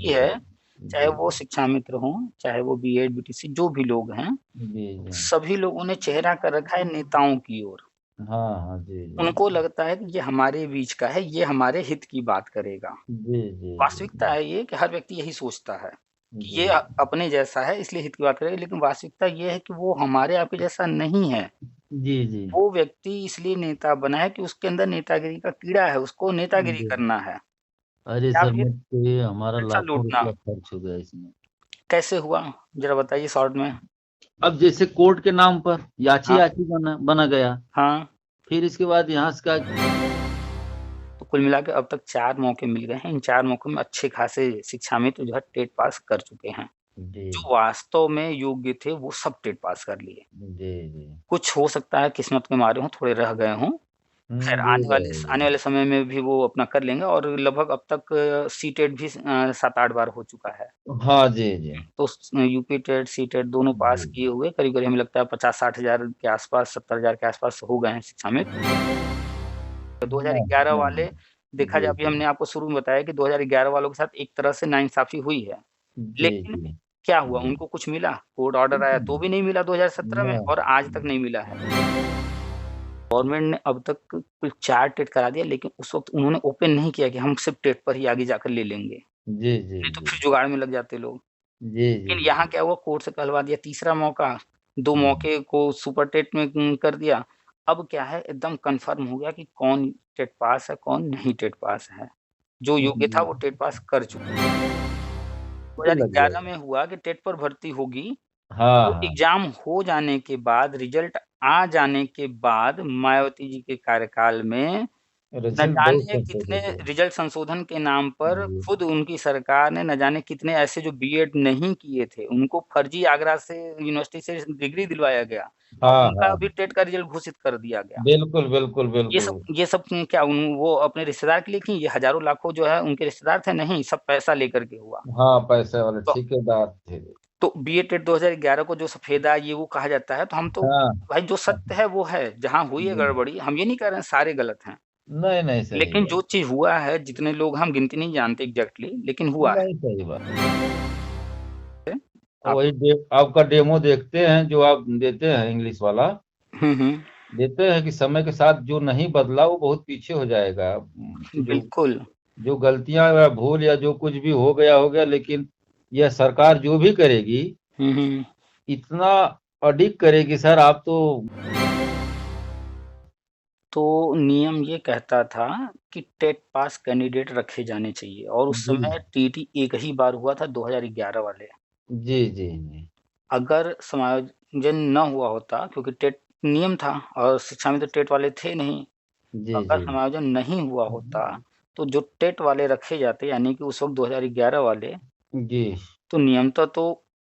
भी है, चाहे वो शिक्षा मित्र हों, चाहे वो बीएड, बीटीसी जो भी लोग हैं, जी, जी। सभी लोगों ने चेहरा कर रखा है नेताओं की ओर। हाँ, हाँ। जी, जी। उनको लगता है कि ये हमारे बीच का है, ये हमारे हित की बात करेगा। जी, जी, वास्तविकता जी। है ये कि हर व्यक्ति यही सोचता है कि जी, ये अपने जैसा है इसलिए हित की बात करेगा, लेकिन वास्तविकता ये है कि वो हमारे आपके जैसा नहीं है। जी, जी। वो व्यक्ति इसलिए नेता बना है कि उसके अंदर नेतागिरी का कीड़ा है, उसको नेतागिरी जी। करना है अरे या सर, फिर मत कहिए, हमारा पैसा लाखों लूटना। रुपया खर्च हो गया इसमें। कैसे हुआ? ज़रा बताइए शॉर्ट में। अब जैसे कोर्ट के नाम पर याची हाँ, याची बना बना गया, हाँ। फिर इसके बाद यहाँ से का। तो कुल मिला के अब तक 4 मौके मिल गए हैं। इन 4 मौकों में अच्छे खासे शिक्षामित्र जो है टेट पास कर चुके हैं। जी, जो वास्तव में योग्य थे वो सब टेट पास कर लिए। जी, जी। कुछ हो सकता है किस्मत के मारे हों, थोड़े रह गए हों। ख़ैर वो आने वाले समय में भी वो अपना कर लेंगे और लगभग अब तक सीटेट भी 7-8 बार हो चुका है। हाँ, जी, जी। तो यूपी टेट, सीटेट दोनों पास जी, किए हुए करीब-करीब हमें लगता है 50-60 हज़ार के आस-पास, 70 हज़ार के आस-पास हो गए हैं शिक्षामित्र। हाँ, 2011 हाँ। वाले देखा जाए जी, अभी जी। हमने आपको शुरू में बताया कि 2011 वालों के साथ एक तरह से नाइंसाफ़ी हुई है। जी, लेकिन जी। क्या हुआ? जी। उनको कुछ मिला? कोर्ट ऑर्डर आया तो भी नहीं मिला 2017 में और आज तक नहीं मिला है। गवर्नमेंट ने अब तक कुल 4 टेट करा दिया लेकिन उस वक़्त उन्होंने ओपन नहीं किया कि हम सिर्फ़ टेट पर ही आगे जाकर ले लेंगे। जी, जी, नहीं तो जी। फिर जुगाड़ में लग जाते लोग। जी, जी, लेकिन यहाँ क्या हुआ कोर्ट से कहलवा दिया तीसरा मौका, 2 जी। मौके को सुपर टेट में कर दिया। अब क्या है एकदम कन्फर्म हो गया कि कौन टेट पास है, कौन नहीं टेट पास है। जो योग्य था वो टेट पास कर चुका है। तो लग 2011 जाएगा। में हुआ कि टेट पर भर्ती होगी, हाँ, तो हाँ। एग्ज़ाम हो जाने के बाद, रिज़ल्ट आ जाने के बाद मायावती जी के कार्यकाल में न रिज़ल्ट बहुत जाने कितने संशोधित हुआ। रिज़ल्ट संशोधन के नाम पर जी। खुद उनकी सरकार ने न जाने कितने ऐसे जो बीएड नहीं किए थे, उनको फर्जी आगरा से यूनिवर्सिटी से डिग्री दिलवाया गया और हाँ, उनका हाँ। अभी टेट का रिज़ल्ट घोषित कर दिया गया। बिल्कुल, बिल्कुल, बिल्कुल। ये सब क्या वो अपने रिश्तेदार के लिए की? ये हज़ारों लाखों जो है उनके रिश्तेदार थे? नहीं, सब पैसा लेकर के हुआ। हाँ, पैसे वाले तो ठेकेदार थे। तो बीएड टेट 2011 को जो सफेदा ये वो कहा जाता है, तो हम तो हाँ। भाई जो सत्य है वो है, जहाँ हुई है जी। गड़बड़ी, हम ये नहीं कह रहे हैं सारे गलत हैं। नहीं, नहीं, सही लेकिन बात। जो चीज़ हुआ है, जितने लोग हम गिनती नहीं जानते एग्ज़ैक्टली लेकिन हुआ है। नहीं, सही बात। आप वही आपका डेमो देखते हैं जो आप देते हैं इंग्लिश वाला, हुँ, हुँ। देते हैं कि समय के साथ जो नहीं बदला वो बहुत पीछे हो जाएगा। जो बिल्कुल। जो गलतियाँ या भूल या जो कुछ भी हो गया, लेकिन यह सरकार जो भी करेगी, हुँ, हुँ। इतना ऑडिट करेगी सर, आप तो। तो नियम ये कहता था कि टेट पास कैंडिडेट रखे जाने चाहिए और उस जी, समय टीटी एक ही बार हुआ था 2011 वाले। जी, जी, जी। अगर समायोजन ना हुआ होता क्योंकि टेट नियम था और शिक्षा में तो टेट वाले थे नहीं। जी, अगर जी। समायोजन नहीं हुआ होता, तो जो टेट वाले रखे जाते यानी कि उस वक़्त 2011 वाले, जी। तो नियमतः तो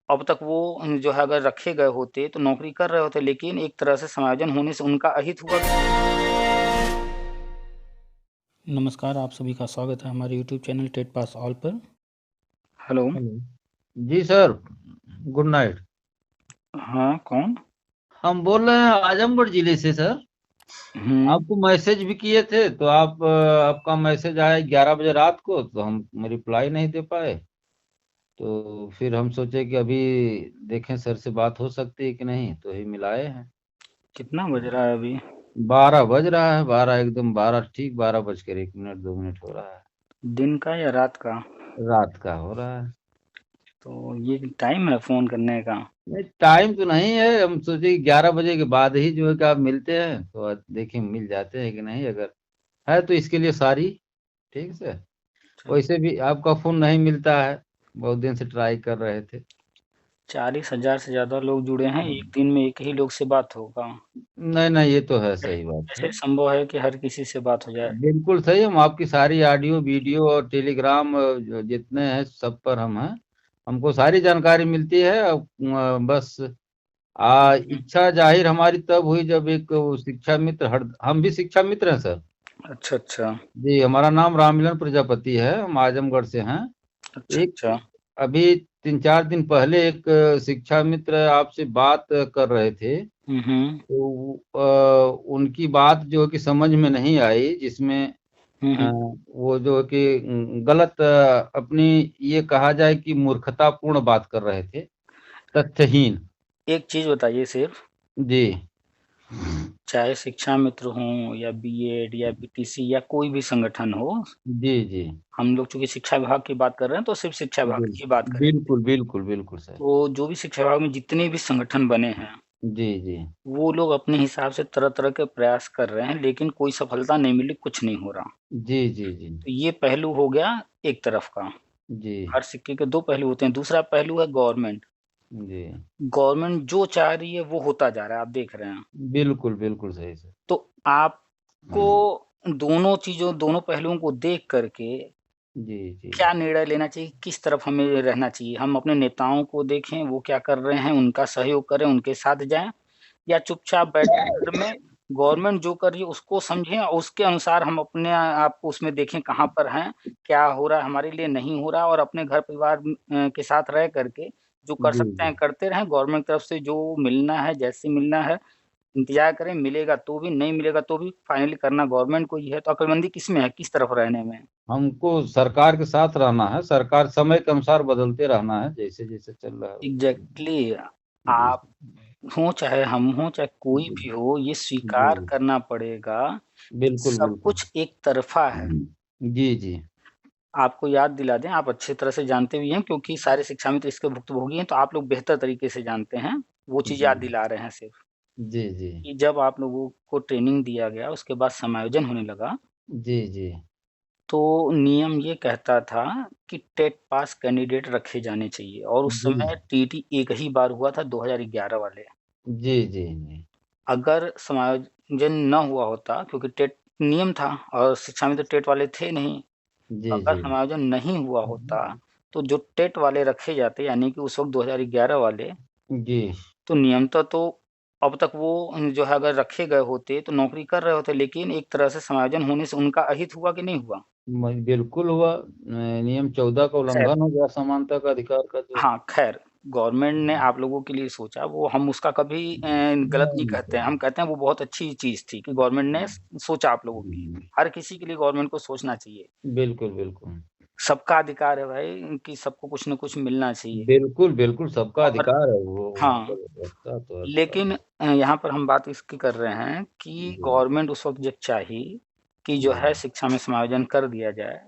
अब तक वो जो है अगर रखे गए होते तो नौकरी कर रहे होते, लेकिन एक तरह से समायोजन होने से उनका अहित हुआ। नमस्कार, आप सभी का स्वागत है हमारे YouTube channel TET pass all पर। Hello. Hello. Ji sir, good night. हाँ, कौन? हम बोल रहे हैं आजमगढ़ जिले से सर। हुँ। आपको मैसेज भी किए थे तो आपका मैसेज आया 11 बजे रात को, तो हम रिप्लाई नहीं दे पाए। तो फिर हम सोचे कि अभी देखें सर से बात हो सकती है कि नहीं, तो ही मिलाए हैं। कितना बज रहा है अभी? 12 बज रहा है, 12 एकदम 12 ठीक, 12 बज कर 1 मिनट 2 मिनट हो रहा है। दिन का या रात का? रात का हो रहा है। तो ये टाइम है फ़ोन करने का? नहीं, टाइम तो नहीं है, हम सोचे 11 बजे के बाद ही जो है कि आप मिलते हैं तो देखें मिल जाते हैं कि नहीं, अगर है तो इसके लिए सारी ठीक से। चल वैसे भी आपका फोन नहीं मिलता है, बहुत दिन से ट्राई कर रहे थे। 40,000 से ज़्यादा लोग जुड़े हैं, एक दिन में एक ही लोग से बात होगा। नहीं, नहीं, ये तो है, सही बात है। कैसे संभव है कि हर किसी से बात हो जाए? बिल्कुल सही, हम आपकी सारी ऑडियो वीडियो और टेलीग्राम जितने हैं सब पर हम हैं। हमको सारी जानकारी मिलती है। बस हुँ। इच्छा जाहिर हमारी तब हुई जब एक वो शिक्षा मित्र हम भी शिक्षा मित्र हैं सर। अच्छा, अच्छा। जी, हमारा नाम राममिलन प्रजापति है, हम आजमगढ़ से हैं। अच्छा, एक अच्छा। अभी 3-4 दिन पहले एक शिक्षा मित्र आपसे बात कर रहे थे, हुँ, हुँ। तो उनकी बात जो है कि समझ में नहीं आई, जिसमें वो जो है कि गलत अपनी ये कहा जाए कि मूर्खतापूर्ण बात कर रहे थे, तथ्यहीन। एक चीज़ बताइए सिर्फ, जी चाहे शिक्षा मित्र हों या बीएड या बीटीसी या कोई भी संगठन हो, जी जी हम लोग चूँकि शिक्षा विभाग की बात कर रहे हैं तो सिर्फ शिक्षा विभाग की बात करेंगे। बिल्कुल बिल्कुल बिल्कुल सर। तो जो भी शिक्षा विभाग में जितने भी संगठन बने हैं, जी जी वो लोग अपने हिसाब से तरह-तरह के प्रयास कर रहे हैं, लेकिन कोई सफलता नहीं मिली, कुछ नहीं हो रहा। जी जी जी तो ये पहलू हो गया एक तरफ का। जी हर सिक्के के 2 पहलू होते हैं। दूसरा पहलू है गवर्नमेंट। जी गवर्नमेंट जो चाह रही है वो होता जा रहा है, आप देख रहे हैं। बिल्कुल बिल्कुल सही सर। तो आपको दोनों चीज़ों दोनों पहलुओं को देख कर के जी जी क्या निर्णय लेना चाहिए, किस तरफ हमें रहना चाहिए? हम अपने नेताओं को देखें, वो क्या कर रहे हैं, उनका सहयोग करें, उनके साथ जाएँ, या चुपचाप बैठ के घर में गवर्नमेंट जो कर रही है उसको समझें और उसके अनुसार हम अपने आप को उसमें देखें कहाँ पर हैं, क्या हो रहा है हमारे लिए, नहीं हो रहा, और अपने घर परिवार के साथ रह कर के जो कर जी सकते जी हैं करते रहें। गवर्नमेंट की तरफ से जो मिलना है, जैसे मिलना है, इंतज़ार करें, मिलेगा तो भी, नहीं मिलेगा तो भी फाइनली करना गवर्नमेंट को ही है। तो अक्लमंदी किसमें है, किस तरफ रहने में? हमको सरकार के साथ रहना है, सरकार समय के अनुसार बदलते रहना है, जैसे जैसे चल रहा है वैसे। एग्ज़ैक्टली। जी आप हों, चाहे हम हों, चाहे कोई जी भी हो, ये जी स्वीकार करना पड़ेगा कि बिल्कुल सब बिल्कुल। कुछ एक तरफ़ा है। जी जी आपको याद दिला दें, आप अच्छी तरह से जानते भी हैं क्योंकि सारे शिक्षा मित्र इसके भुक्तभोगी हैं, तो आप लोग बेहतर तरीके से जानते हैं। वो चीज़ जी याद दिला रहे हैं सिर्फ़, जी जी कि जब आप लोगों को ट्रेनिंग दिया गया, उसके बाद समायोजन होने लगा, जी जी तो नियम ये कहता था कि टेट पास कैंडिडेट रखे जाने चाहिए, और उस जी समय टीटी एक ही बार हुआ था, 2011 वाले। जी जी जी अगर समायोजन ना हुआ होता, क्योंकि टेट नियम था और शिक्षा मित्र टेट वाले थे नहीं, जी अगर जी समायोजन नहीं हुआ होता, तो जो टेट वाले रखे जाते, यानी कि उस वक़्त 2011 वाले, जी तो नियमतः तो अब तक वो जो है अगर रखे गए होते, तो नौकरी कर रहे होते, लेकिन एक तरह से समायोजन होने से उनका अहित हुआ कि नहीं हुआ? बिल्कुल हुआ। नियम 14 का खैर, उल्लंघन हो गया, समानता का अधिकार का जो। हाँ, खैर गवर्नमेंट ने आप लोगों के लिए सोचा, वो हम उसका कभी गलत नहीं नहीं कहते हैं, सर। हम कहते हैं वो बहुत अच्छी चीज़ थी कि गवर्नमेंट ने सोचा आप लोगों के लिए। हर किसी के लिए गवर्नमेंट को सोचना चाहिए। बिल्कुल बिल्कुल सबका अधिकार है भाई कि सबको कुछ न कुछ मिलना चाहिए। बिल्कुल बिल्कुल सबका और अधिकार है, वो वहाँ हाँ, पर व्यवस्था तो हर प्रकार लेकिन की। यहाँ पर हम बात इसकी कर रहे हैं कि जी गवर्नमेंट उस वक़्त जब चाही कि जो जी है शिक्षा में समायोजन कर दिया जाए,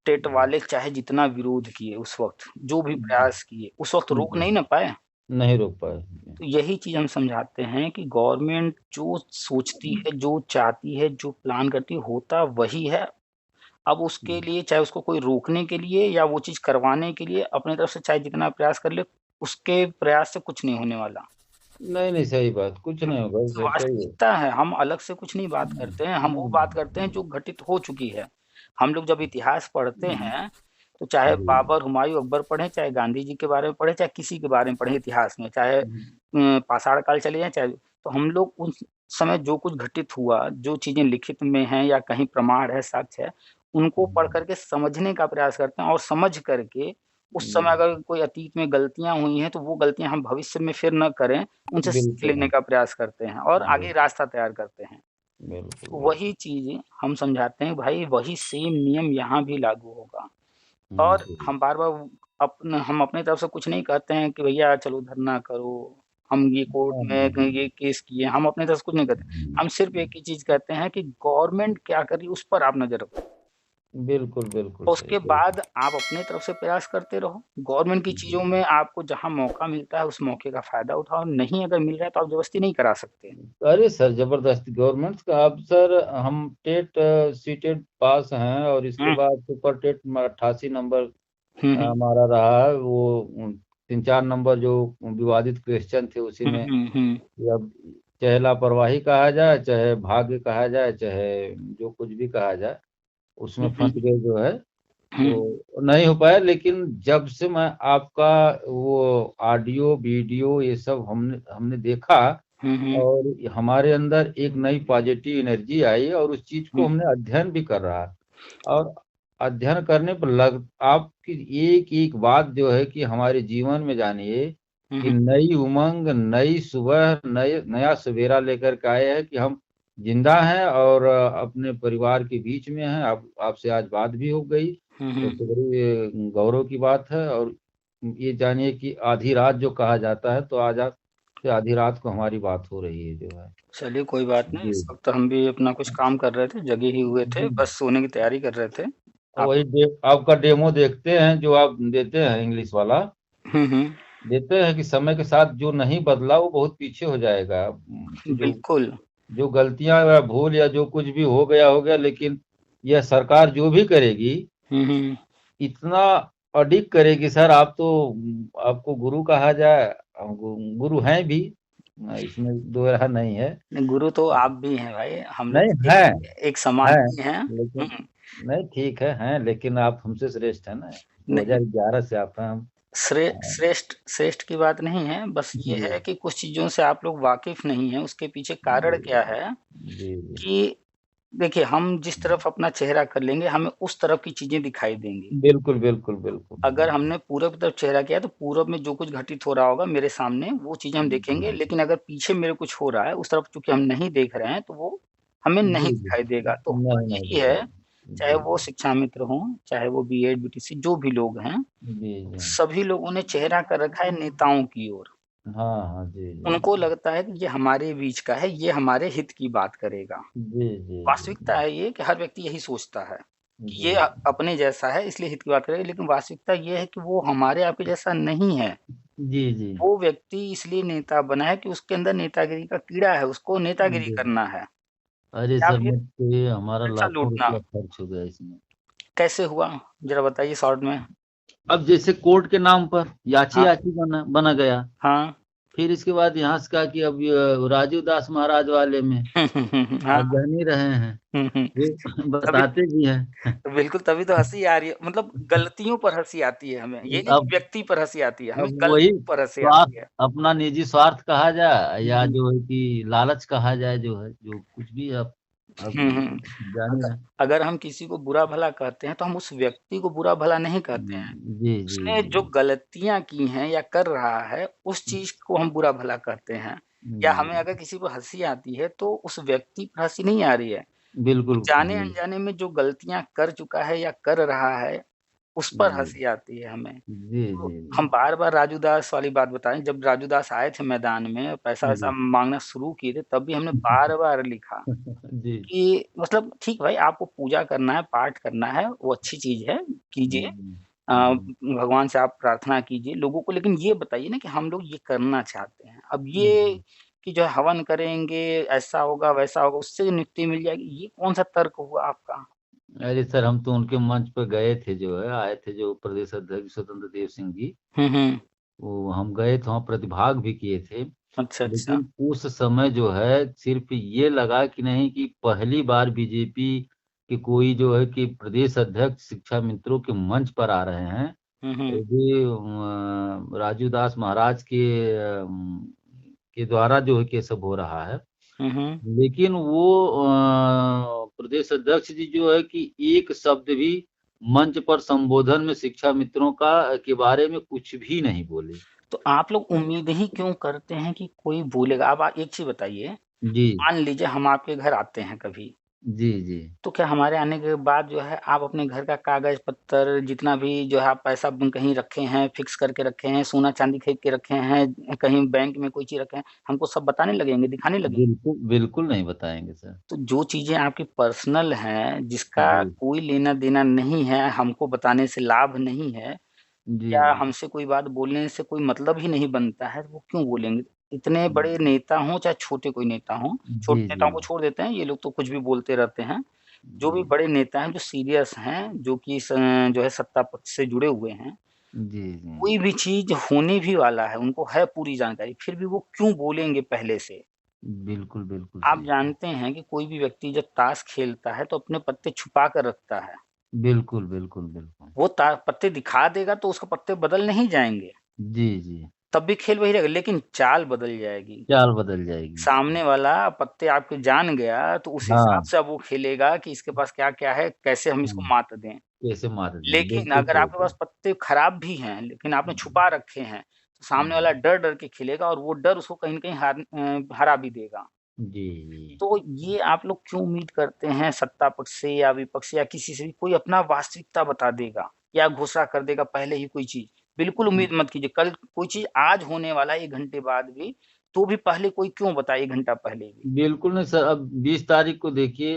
टेट जी वाले चाहे जितना विरोध किए उस वक़्त, जो भी जी प्रयास किए, उस वक़्त रोक जी, नहीं ना पाए। नहीं रोक पाए। तो यही चीज़ हम समझाते हैं कि गवर्नमेंट जो सोचती है, जो चाहती है, जो प्लान करती है, होता वही है। अब उसके लिए चाहे उसको कोई रोकने के लिए या वो चीज़ करवाने के लिए अपनी तरफ से चाहे जितना प्रयास कर ले, उसके प्रयास से कुछ नहीं होने वाला। नहीं नहीं सही बात, कुछ नहीं होगा सर, सही है। वास्तविकता है, हम अलग से कुछ नहीं बात करते हैं, हम वो बात करते हैं जो घटित हो चुकी है। हम लोग जब इतिहास पढ़ते हैं, तो चाहे जी बाबर, हुमायूँ, अकबर पढ़ें, चाहे गांधी जी के बारे में पढ़ें, चाहे किसी के बारे में पढ़ें इतिहास में, चाहे पाषाण काल चले जाएँ, चाहे, तो हम लोग उस समय जो कुछ घटित हुआ, जो चीज़ें लिखित में हैं या कहीं प्रमाण है, साक्ष्य है, उनको पढ़ कर के समझने का प्रयास करते हैं, और समझ कर के उस समय अगर कोई अतीत में गलतियाँ हुई हैं, तो वो गलतियाँ हम भविष्य में फिर ना करें, उनसे सीख बिल्कुल लेने का प्रयास करते हैं और आगे बिल्कुल रास्ता तैयार करते हैं। बिल्कुल तो बिल्कुल। वही चीज़ हम समझाते हैं, भाई वही सेम नियम यहाँ भी लागू होगा। और जी हम बार-बार हम अपनी तरफ से कुछ नहीं कहते हैं कि भैया चलो धरना करो, हम ये कोर्ट में कहीं ये केस किए, हम अपनी तरफ से कुछ नहीं कहते। हम सिर्फ़ एक ही चीज़ कहते हैं कि गवर्नमेंट क्या कर रही है उस पर आप नज़र रखो। बिल्कुल बिल्कुल और सही उसके बिल्कुल। बाद आप अपनी तरफ से प्रयास करते रहो। गवर्नमेंट की चीज़ों में आपको जहाँ मौका मिलता है, उस मौके का फ़ायदा उठाओ, नहीं अगर मिल रहा है तो आप ज़बरदस्ती नहीं करा सकते। अरे सर जबरदस्ती गवर्नमेंट का, अब सर हम टेट सीटेट पास हैं और इसके हुँ, बाद सुपर टेट में 88 नंबर हुँ, हुँ। हमारा रहा है, वो 3-4 नंबर जो विवादित क्वेश्चन थे उसी हुँ, में। हुँ, हुँ। अब चाहे लापरवाही कहा जाए, चाहे भाग्य कहा जाए, चाहे जो कुछ भी कहा जाए, उसमें हुँ, फंस हुँ। गए जो है, हुँ, तो नहीं हो पाया। लेकिन जब से मैं आपका वो ऑडियो वीडियो ये सब हमने हमने देखा, हुँ, हुँ, और हमारे अंदर एक नई पॉजिटिव एनर्जी आई, और उस चीज को हुँ, हमने अध्ययन भी कर रहा है। और अध्ययन करने पर लग आपकी एक एक बात जो है कि हमारे जीवन में जानिए हुँ, कि हुँ। नई उमंग, नई सुबह, नया सवेरा लेकर के आए हैं कि हम जिंदा हैं और अपने परिवार के बीच में हैं। आपसे आज बात भी हो गई, तो बड़ी गौरव की बात है। और ये जानिए कि आधी रात जो कहा जाता है, तो आज से आधी रात को हमारी बात हो रही है जो है। चलिए कोई बात नहीं, जी। इस वक़्त हम भी अपना कुछ काम कर रहे थे, जगे ही हुए थे, जी। बस सोने की तैयारी कर रहे थे। तो आप वही आपका डेमो देखते हैं जो आप देते हैं इंग्लिश वाला, हुँ, हुँ, देते हैं कि समय के साथ जो नहीं बदला वो बहुत पीछे हो जाएगा। जो बिल्कुल। जो गलतियां या भूल या जो कुछ भी हो गया, लेकिन यह सरकार जो भी करेगी हुँ, हुँ। इतना अडिग करेगी सर। आप तो, आपको गुरु कहा जाए, गुरु हैं भी, इसमें दो राह नहीं है। नहीं, गुरु तो आप भी हैं भाई, हम लोग नहीं एक है, एक समान है, ही हैं। लेकिन हुँ, नहीं ठीक है, हैं, लेकिन आप हमसे श्रेष्ठ है ना। नहीं 2011 से आप हैं, हम। श्रेष्ठ श्रेष्ठ की बात नहीं है, बस ये जी। है कि कुछ चीज़ों से आप लोग वाकिफ़ नहीं हैं, उसके पीछे कारण जी। क्या है जी। जी। कि देखिए, हम जिस तरफ अपना चेहरा कर लेंगे, हमें उस तरफ की चीज़ें दिखाई देंगी। बिल्कुल बिल्कुल बिल्कुल। अगर हमने पूरब की तरफ चेहरा किया, तो पूरब में जो कुछ घटित हो रहा होगा मेरे सामने, वो चीज़ें हम देखेंगे, लेकिन अगर पीछे मेरे कुछ हो रहा है, उस तरफ चूँकि हम नहीं देख रहे हैं, तो वो हमें नहीं जी। जी। दिखाई देगा। तो हुआ नहीं नहीं यही है, दिखाई। चाहे जी। वो शिक्षा मित्र हों, चाहे वो बीएड, बीटीसी जो भी लोग हैं, जी। जी। सभी लोगों ने चेहरा कर रखा है नेताओं की ओर। हाँ हाँ। जी। जी। उनको लगता है कि ये हमारे बीच का है, ये हमारे हित की बात करेगा। जी। जी। वास्तविकता है ये कि हर व्यक्ति यही सोचता है कि जी। ये अपने जैसा है इसलिए हित की बात करेगा, लेकिन वास्तविकता ये है कि वो हमारे आपके जैसा नहीं है। जी। जी। वो व्यक्ति इसलिए नेता बना है कि उसके अंदर नेतागिरी का कीड़ा है, उसको नेतागिरी जी। करना है अरे या सर, फिर मत कहिए, हमारा पैसा लाखों लूटना। रुपया खर्च हो गया इसमें। कैसे हुआ? ज़रा बताइए शॉर्ट में। अब जैसे कोर्ट के नाम पर याची हाँ, याची बना गया। हाँ। फिर इसके बाद यहाँ से कहा कि अब ये राजीव दास महाराज वाले में हाँ, आप जान ही रहे हैं, हुँ, हुँ। ये तभी बताते भी हैं। बिल्कुल, तभी तो हँसी आ रही है, मतलब गलतियों पर हँसी आती है हमें, ये नहीं कि अब व्यक्ति पर हँसी आती है, हमें अब वही गलतियों पर हँसी स्वार्थ, आती है। अपना निजी स्वार्थ कहा जाए या हुँ, जो है कि लालच कहा जाए, जो है जो कुछ भी अब हुँ, हुँ। जाने अगर हैं। अगर हम किसी को बुरा-भला कहते हैं, तो हम उस व्यक्ति को बुरा-भला नहीं कहते हैं। जी जी उसने जी। जो गलतियाँ की हैं या कर रहा है, उस चीज़ को हम बुरा-भला कहते हैं। या जी। हमें अगर किसी को हँसी आती है, तो उस व्यक्ति पर हँसी नहीं आ रही है। वो बिल्कुल जी। जाने-अनजाने में जो गलतियाँ कर चुका है या कर रहा है, उस पर जी हँसी आती है हमें। जी। तो जी। हम बार-बार राजू दास वाली बात बताएँ, जब राजू दास आए थे मैदान में, पैसा-वैसा जी। माँगना शुरू किए थे, तब भी हमने बार-बार लिखा जी। कि मतलब ठीक भाई आपको पूजा करना है, पाठ करना है, वो अच्छी चीज़ है, कीजिए। भगवान से आप प्रार्थना कीजिए लोगों को, लेकिन ये बताइए ना कि हम लोग ये करना चाहते हैं। अब ये कि जो है हवन करेंगे, ऐसा होगा, वैसा होगा, उससे नियुक्ति मिल जाएगी, ये कौन-सा तर्क हुआ आपका? अरे सर, हम तो उनके मंच पर गए थे, जो है आए थे जो प्रदेश अध्यक्ष स्वतंत्र देव सिंह जी, हुँ, हुँ। वो हम गए थे, वहाँ प्रतिभाग भी किए थे। अच्छा, अच्छा। लेकिन उस समय जो है सिर्फ ये लगा कि नहीं, कि पहली बार बीजेपी के कोई जो है कि प्रदेश अध्यक्ष शिक्षा मित्रों के मंच पर आ रहे हैं। हुँ, हुँ। वो भी राजू दास महाराज के द्वारा जो है कि ये सब हो रहा है। हुँ, हुँ। लेकिन वो प्रदेश अध्यक्ष जी जो है कि एक शब्द भी मंच पर संबोधन में शिक्षा मित्रों का के बारे में कुछ भी नहीं बोले। तो आप लोग उम्मीद ही क्यों करते हैं कि कोई बोलेगा? अब एक चीज़ बताइए, जी मान लीजिए हम आपके घर आते हैं कभी, जी। जी। तो क्या हमारे आने के बाद जो है आप अपने घर का कागज़-पत्तर जितना भी जो है आप पैसा कहीं रखे हैं, फ़िक्स करके रखे हैं, सोना-चांदी खरीद के रखे हैं, कहीं बैंक में कोई चीज़ रखे हैं, हमको सब बताने लगेंगे, दिखाने लगेंगे? बिल्कुल बिल्कुल नहीं बताएंगे सर। तो जो चीज़ें आपकी पर्सनल हैं, जिसका जी कोई लेना-देना नहीं है, हमको बताने से लाभ नहीं है, जी। या जी। हमसे कोई बात बोलने से कोई मतलब ही नहीं बनता है, तो वो क्यों बोलेंगे? इतने बड़े जी नेता हों, चाहे छोटे कोई नेता हों, जी। छोटे जी नेताओं को छोड़ देते हैं, ये लोग तो कुछ भी बोलते रहते हैं। जो जी। भी बड़े नेता हैं, जो सीरियस हैं, जो कि जो है सत्ता पक्ष से जुड़े हुए हैं, जी जी। कोई भी चीज़ होने भी वाला है, उनको है पूरी जानकारी, फिर भी वो क्यों बोलेंगे पहले से? बिल्कुल बिल्कुल आप सही। जानते हैं कि कोई भी व्यक्ति जब ताश खेलता है, तो अपने पत्ते छुपा कर रखता है। बिल्कुल बिल्कुल बिल्कुल। वो पत्ते दिखा देगा तो उसके पत्ते बदल नहीं जाएँगे, जी जी। तब भी खेल वही रहेगा, लेकिन चाल बदल जाएगी। चाल बदल जाएगी उसकी। सामने वाला पत्ते आपके जान गया, तो उस हिसाब हाँ से अब वो खेलेगा कि इसके पास क्या-क्या है, कैसे हम इसको हाँ, मात दें। कैसे मार दें, लेकिन बिल्कुल अगर सही आपके बात। पास पत्ते खराब भी हैं, लेकिन आपने छुपा रखे हैं, तो सामने वाला डर-डर के खेलेगा और वो डर उसको कहीं न कहीं हरा भी देगा। जी, जी। तो ये आप लोग क्यों उम्मीद करते हैं सत्ता पक्ष से या विपक्ष से या किसी से भी कोई अपना वास्तविकता बता देगा या घोषणा कर देगा पहले ही कोई चीज़? बिल्कुल उम्मीद मत कीजिए, कल कोई चीज़ आज होने वाला है 1 घंटे बाद भी, तो भी पहले कोई क्यों बताए 1 घंटा पहले भी? बिल्कुल नहीं सर, अब 20 तारीख को देखिए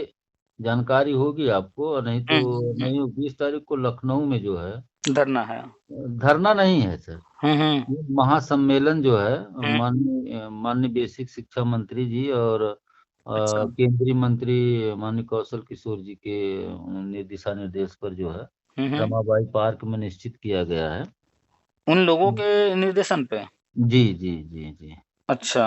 जानकारी होगी आपको, और नहीं तो हुँ। नहीं, 20 तारीख को लखनऊ में जो है डरना है। धरना नहीं है सर, हुँ। ये महासम्मेलन जो है, हुँ, माननीय बेसिक शिक्षा मंत्री जी और अच्छा। केंद्रीय मंत्री माननीय कौशल किशोर जी के दिशा निर्देश पर जो है हुँ। रमाबाई पार्क में निश्चित किया गया है। उन लोगों के निर्देशन पे? जी, जी, जी, जी, अच्छा,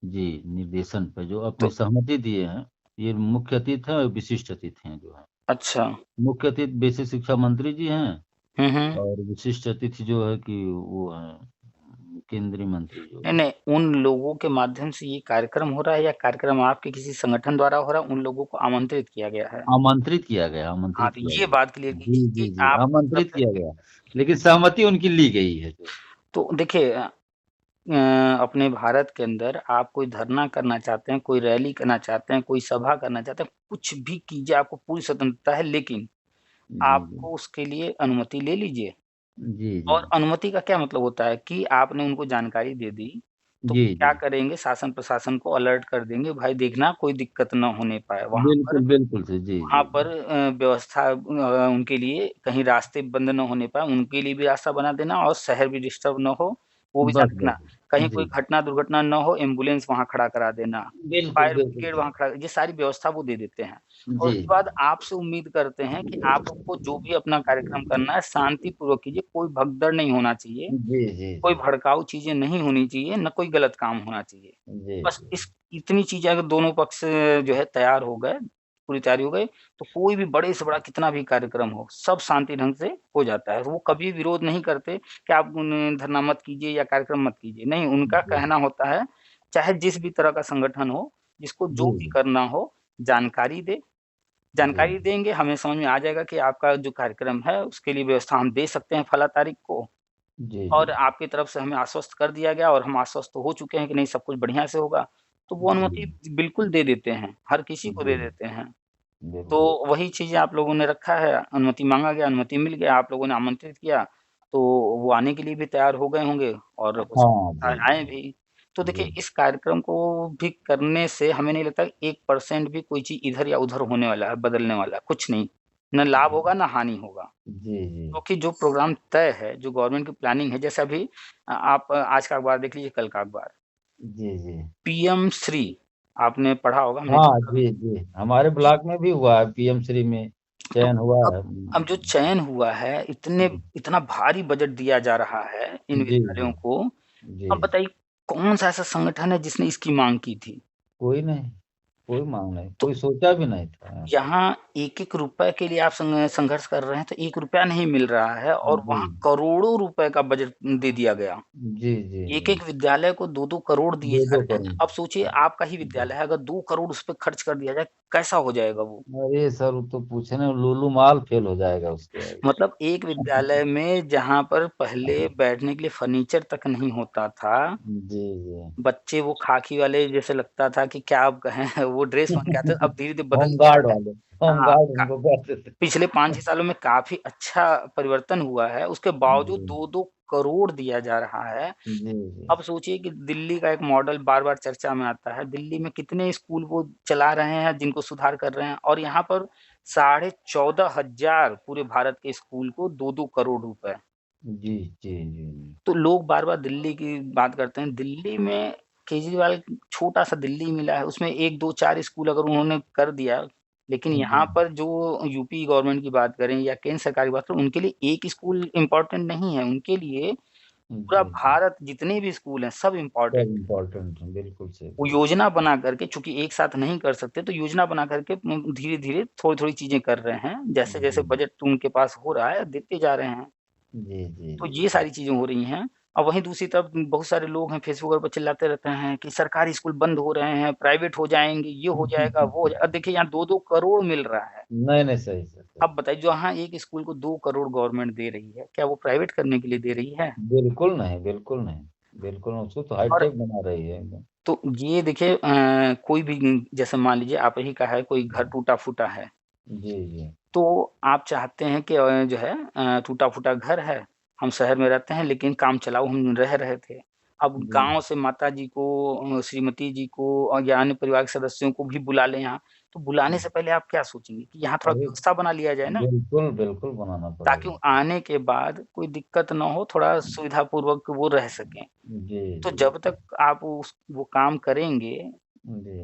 जी, निर्देशन पे जो अपनी तो सहमति दिए हैं। ये मुख्य अतिथि हैं और विशिष्ट अतिथि हैं जो है। अच्छा। मुख्य अतिथि बेसिक शिक्षा मंत्री जी हैं, हुँ। और विशिष्ट अतिथि जो है कि वो है केंद्रीय मंत्री जो नहीं, है। नहीं, उन लोगों के माध्यम से ये कार्यक्रम हो रहा है या कार्यक्रम आपके किसी संगठन द्वारा हो रहा है, उन लोगों को आमंत्रित किया गया है? आमंत्रित किया गया, हाँ, आमंत्रित तो किया ये गया। बात क्लियर कीजिए जी, कि जी, जी, आपकी तरफ आमंत्रित से किया गया, लेकिन सहमति उनकी ली गई है जो। तो देखिए अपने भारत के अंदर आप कोई धरना करना चाहते हैं, कोई रैली करना चाहते हैं, कोई सभा करना चाहते हैं, कुछ भी कीजिए, आपको पूरी स्वतंत्रता है, लेकिन जी, जी, आपको उसके लिए अनुमति ले लीजिए। जी, जी, और अनुमति का क्या मतलब होता है कि आपने उनको जानकारी दे दी, तो जी, क्या जी, करेंगे शासन प्रशासन को अलर्ट कर देंगे, भाई देखना कोई दिक्कत ना होने पाए। बिल्कुल, बिल्कुल सर, जी, वहाँ जी, पर व्यवस्था उनके लिए कहीं रास्ते बंद ना होने पाए, उनके लिए भी रास्ता बना देना और शहर भी डिस्टर्ब ना हो, वो भी ध्यान बस, रखना। बस, कहीं जी, कोई घटना दुर्घटना ना हो, एम्बुलेंस वहाँ खड़ा करा देना, बिल्कुल, फायर बिल्कुल ब्रिगेड वहाँ सर, खड़ा ये सारी व्यवस्था वो दे देते हैं। और जी, उसके बाद आपसे उम्मीद करते हैं कि आप लोग को जो भी अपना कार्यक्रम करना है शांतिपूर्वक कीजिए, कोई भगदड़ नहीं होना चाहिए, जी, जी, कोई जी, भड़काऊ चीज़ें नहीं होनी चाहिए, ना कोई गलत काम होना चाहिए। जी, बस जी, इस इतनी चीज़ें अगर दोनों पक्ष जो है तैयार हो गए, पूरी तैयारी हो गई, तो कोई भी बड़े से बड़ा कितना भी कार्यक्रम हो, सब शांति ढंग से हो जाता है। वो कभी विरोध नहीं करते कि आप धरना मत कीजिए या कार्यक्रम मत कीजिए। नहीं, उनका जी, कहना होता है, चाहे जिस भी तरह का संगठन हो, जिसको जी, जो भी करना हो, जानकारी दे। जी, जानकारी देंगे, हमें समझ में आ जाएगा कि आपका जो कार्यक्रम है, उसके लिए व्यवस्था हम दे सकते हैं फला तारीख को। जी, जी, और आपकी तरफ से हमें आश्वस्त कर दिया गया और हम आश्वस्त हो चुके हैं कि नहीं सब कुछ बढ़िया से होगा, तो वो अनुमति जी, बिल्कुल दे देते हैं, हर किसी को जी, दे देते हैं। तो बिल्कुल। वही चीज़ें आप लोगों ने रखा है, अनुमति माँगा गया, अनुमति मिल गया, आप लोगों ने आमंत्रित किया, तो वो आने के लिए भी तैयार हो गए होंगे और हो हाँ, सकता है जी, आएँ जी, भी। तो देखिए जी, इस कार्यक्रम को भी करने से हमें नहीं लगता 1% भी कोई चीज़ इधर या उधर होने वाला है, बदलने वाला है, कुछ नहीं। ना लाभ जी, होगा, ना हानि होगा। जी, जी, क्योंकि जो प्रोग्राम तय है, जो गवर्नमेंट की प्लानिंग है, जैसे अभी आप आज का अखबार देख लीजिए, कल का अखबार, जी, जी। पीएम श्री आपने पढ़ा होगा, हमने हाँ, देखा भी। जी, जी, हमारे ब्लॉक में भी हुआ है, पीएम श्री में तो चयन हुआ अब है। अब जो चयन हुआ है, इतना भारी बजट दिया जा रहा है इन जी, जी, विद्यालयों को, जी, अब बताइए कौन-सा ऐसा संगठन है जिसने इसकी माँग की थी? कोई नहीं, कोई मांग नहीं, तो कोई सोचा भी नहीं था। यहाँ एक-एक रुपए के लिए आप संघर्ष कर रहे हैं, तो 1 रुपया नहीं मिल रहा है और जी, वहाँ करोड़ों रुपए का बजट दे दिया गया। जी, जी, जी, एक-एक विद्यालय को 2-2 करोड़ दिए जा 2-2 रहे हैं। करोड़। अब सोचिए आपका ही विद्यालय है, अगर 2 करोड़ उस पे खर्च कर दिया जाए, कैसा हो जाएगा वो? अरे सर, वो तो पूछे ना, लूलू माल फेल हो जाएगा उसके आगे। मतलब एक विद्यालय में जहाँ पर पहले बैठने के लिए फर्नीचर तक नहीं होता था, जी, जी। बच्चे वो खाकी वाले जैसे लगता था कि क्या अब कहें वो ड्रेस पहन के आते थे, अब धीरे-धीरे बदल दिया होमगार्ड है। वाले, हाँ, होमगार्ड का उनको कहते थे। पिछले 5-6 सालों में काफ़ी अच्छा परिवर्तन हुआ है, उसके बावजूद जी, 2-2 करोड़ दिया जा रहा है। जी, जी, अब सोचिए कि दिल्ली का एक मॉडल बार-बार चर्चा में आता है। दिल्ली में कितने स्कूल वो चला रहे हैं, जिनको सुधार कर रहे हैं और यहाँ पर साढ़े 14,000 पूरे भारत के स्कूल को 2-2 करोड़ रुपए। जी, जी, जी, तो लोग बार-बार दिल्ली की बात करते हैं। दिल्ली में केजरीवाल छोटा-सा दिल्ली मिला है, उसमें 1, 2, 4 स्कूल अगर उन्होंने कर दिया, लेकिन जी, यहाँ पर जो यूपी गवर्नमेंट की बात करें या केंद्र सरकार की बात करें, उनके लिए एक स्कूल इम्पोर्टेंट नहीं है। उनके लिए पूरा जी, जी। भारत जितने भी स्कूल हैं, सब इम्पोर्टेंट सब इम्पोर्टेंट है, बिल्कुल सही वो बात। योजना बना करके चूँकि एक साथ नहीं कर सकते, तो योजना बना करके धीरे-धीरे, थोड़ी-थोड़ी चीज़ें कर रहे हैं। जैसे-जैसे जी, बजट उनके पास हो रहा है, देते जा रहे हैं। जी, जी, तो जी, ये सारी चीज़ें हो रही हैं। और वहीं दूसरी तरफ बहुत सारे लोग हैं फेसबुक पर चिल्लाते रहते हैं कि सरकारी स्कूल बंद हो रहे हैं, प्राइवेट हो जाएँगे, ये हो जाएगा, वो हो जाए अब देखिए यहाँ 2-2 करोड़ मिल रहा है। नहीं, नहीं, सही, सही, सही। अब बताइए जहाँ एक स्कूल को 2 करोड़ गवर्नमेंट दे रही है, क्या वो प्राइवेट करने के लिए दे रही है? बिल्कुल नहीं, बिल्कुल नहीं। बिल्कुल, उसको तो और हाईटेक बना रही है एकदम। तो ये देखिए कोई भी जैसे मान लीजिए आप ही का है, कोई घर टूटा-फूटा है, जी, जी। तो आप चाहते हैं कि जो है टूटा-फूटा घर है, हम शहर में रहते हैं लेकिन काम चलाऊ हम रह रहे थे। अब जी। गाँव से माताजी को श्रीमती जी को और या अन्य परिवार के सदस्यों को भी बुला लें यहाँ, तो बुलाने से पहले आप क्या सोचेंगे कि यहाँ थोड़ा अरे व्यवस्था बना लिया जाए ना, बिल्कुल, बिल्कुल बनाना ताकि वो पड़ेगा। आने के बाद कोई दिक्कत ना हो, थोड़ा सुविधापूर्वक वो रह सकें। जी, तो जी, जब तक आप वो काम करेंगे, जी।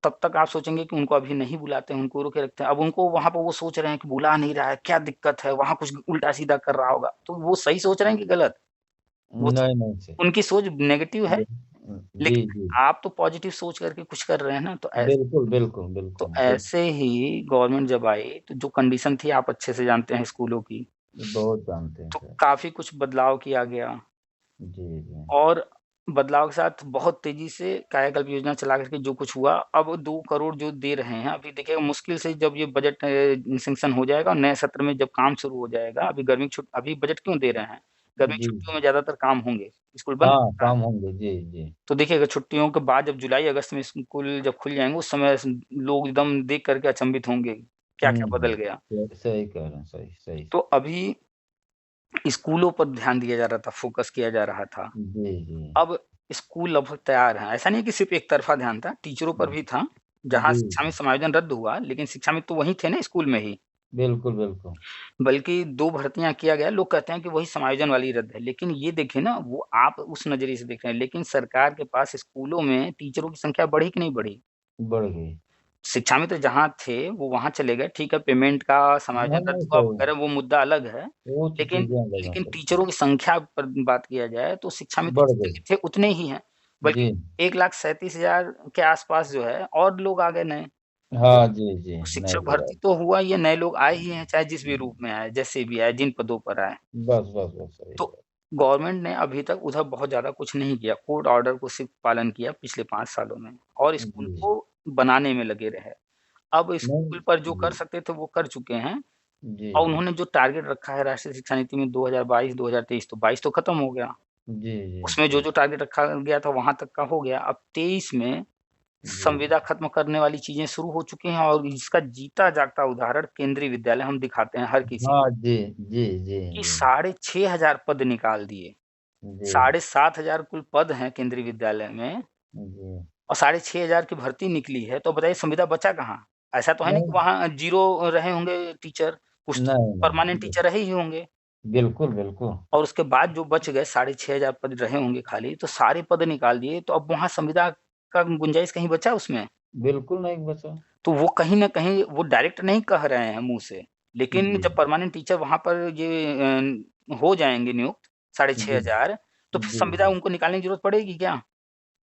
तब तक आप सोचेंगे कि उनको अभी नहीं बुलाते हैं, उनको रोके रखते हैं। अब उनको वहाँ पे वो सोच रहे हैं कि बुला नहीं रहा है, क्या दिक्कत है? वहाँ कुछ उल्टा-सीधा कर रहा होगा। तो वो सही सोच रहे हैं कि गलत? वो नहीं, नहीं सही। उनकी सोच नेगेटिव है, जी, लेकिन जी। आप तो पॉज़िटिव सोच करके कुछ कर रहे हैं ना, बिल्कुल, बिल्कुल, तो बिल्कुल, बिल्कुल। ऐसे ही गवर्नमेंट जब आई, तो जो कंडीशन थी आप अच्छे से जानते हैं स्कूलों की, बहुत जानते हैं तो सर। काफ़ी कुछ बदलाव किया गया। जी, जी। और बदलाव के साथ बहुत तेज़ी से कायाकल्प योजना चला करके जो कुछ हुआ, अब 2 करोड़ जो दे रहे हैं, अभी देखिए मुश्किल से जब ये बजट सैंक्शन हो जाएगा और नए सत्र में जब काम शुरू हो जाएगा, अभी बजट क्यों दे रहे हैं? गर्मी की जी। छुट्टियों में ज़्यादातर काम होंगे, स्कूल बंद हाँ, रहता है। काम होंगे। जी, जी। तो देखिएगा छुट्टियों के बाद जब जुलाई-अगस्त में स्कूल जब खुल जाएँगे, उस समय लोग एकदम देख कर के अचंभित होंगे, क्या-क्या बदल गया। सही कह रहे हैं, सही, सही। तो अभी स्कूलों पर ध्यान दिया जा रहा था, फ़ोकस किया जा रहा था। जी, जी। अब स्कूल लगभग तैयार हैं, ऐसा नहीं है कि सिर्फ़ एक तरफ़ा ध्यान था, टीचरों पर भी था, जहाँ जी, शिक्षा में समायोजन रद्द हुआ, लेकिन शिक्षा में तो वहीं थे ना स्कूल में ही, बिल्कुल, बिल्कुल। बल्कि 2 भर्तियाँ किया गया, लोग कहते हैं कि वही समायोजन वाली रद्द है, लेकिन ये देखिए ना, वो आप उस नज़रिए से देख रहे हैं, लेकिन सरकार के पास स्कूलों में टीचरों की संख्या बढ़ी कि नहीं बढ़ी? बढ़ गई। शिक्षा में तो जहाँ थे, वो वहाँ चले गए, ठीक है, पेमेंट का नहीं, समायोजन रद्द नहीं हुआ सही है। वगैरह वो मुद्दा अलग है, वो तो लेकिन चीज़ें अलग हैं लेकिन सर। टीचरों की संख्या पर बात किया जाए, तो शिक्षा में तो बढ़ जितने गई। के थे उतने ही हैं, बल्कि जी। 1,37,000 के आस-पास जो है और लोग आ गए नए। तो हाँ, जी, जी। नए शिक्षक लोग भर्ती आए। तो हुआ ही है, नए लोग आए ही हैं, चाहे जिस भी रूप में आए, जैसे भी आए, जिन पदों पर आए। बस, बस, बस सही तो है। गवर्नमेंट ने अभी तक उधर बहुत ज़्यादा कुछ नहीं किया, कोर्ट ऑर्डर को सिर्फ़ पालन किया पिछले 5 सालों में और स्कूल जी। को बनाने में लगे रहे। अब नहीं स्कूल पर जो कर जी, सकते थे, वो कर चुके हैं जी, और जी। उन्होंने जो टारगेट रखा है राष्ट्रीय शिक्षा नीति में 2022-2023 तो 22 तो खत्म हो गया। जी, जी, उसमें जी। जो-जो टारगेट रखा गया था, वहाँ तक का हो गया। अब 23 में जी। संविदा खत्म करने वाली चीज़ें शुरू हो चुकी हैं और इसका जीता-जागता उदाहरण केंद्रीय विद्यालय हम दिखाते हैं हर किसी हाँ, जी, जी, जी, कि जी। 6,500 पद निकाल दिए। जी, 7,500 कुल पद हैं केंद्रीय विद्यालय में जी। और 6,500 की भर्ती निकली है, तो बताइए संविदा बचा कहाँ? ऐसा तो है नहीं कि नहीं, वहाँ ज़ीरो रहे होंगे टीचर, कुछ तो नहीं, परमानेंट नहीं। टीचर रहे ही होंगे बिल्कुल, बिल्कुल। और उसके बाद जो बच गए 6,500 पद रहे होंगे खाली, तो सारे पद निकाल दिए, तो अब वहाँ संविदा का गुंजाइश कहीं बचा उसमें? बिल्कुल नहीं बचा। तो वो कहीं न कहीं वो डायरेक्ट नहीं कह रहे हैं मुँह से, लेकिन जी, जब परमानेंट टीचर वहाँ पर हो जाएँगे नियुक्त जी, 6,500 तो फिर जी, संविदा जी। उनको निकालने की ज़रूरत पड़ेगी क्या?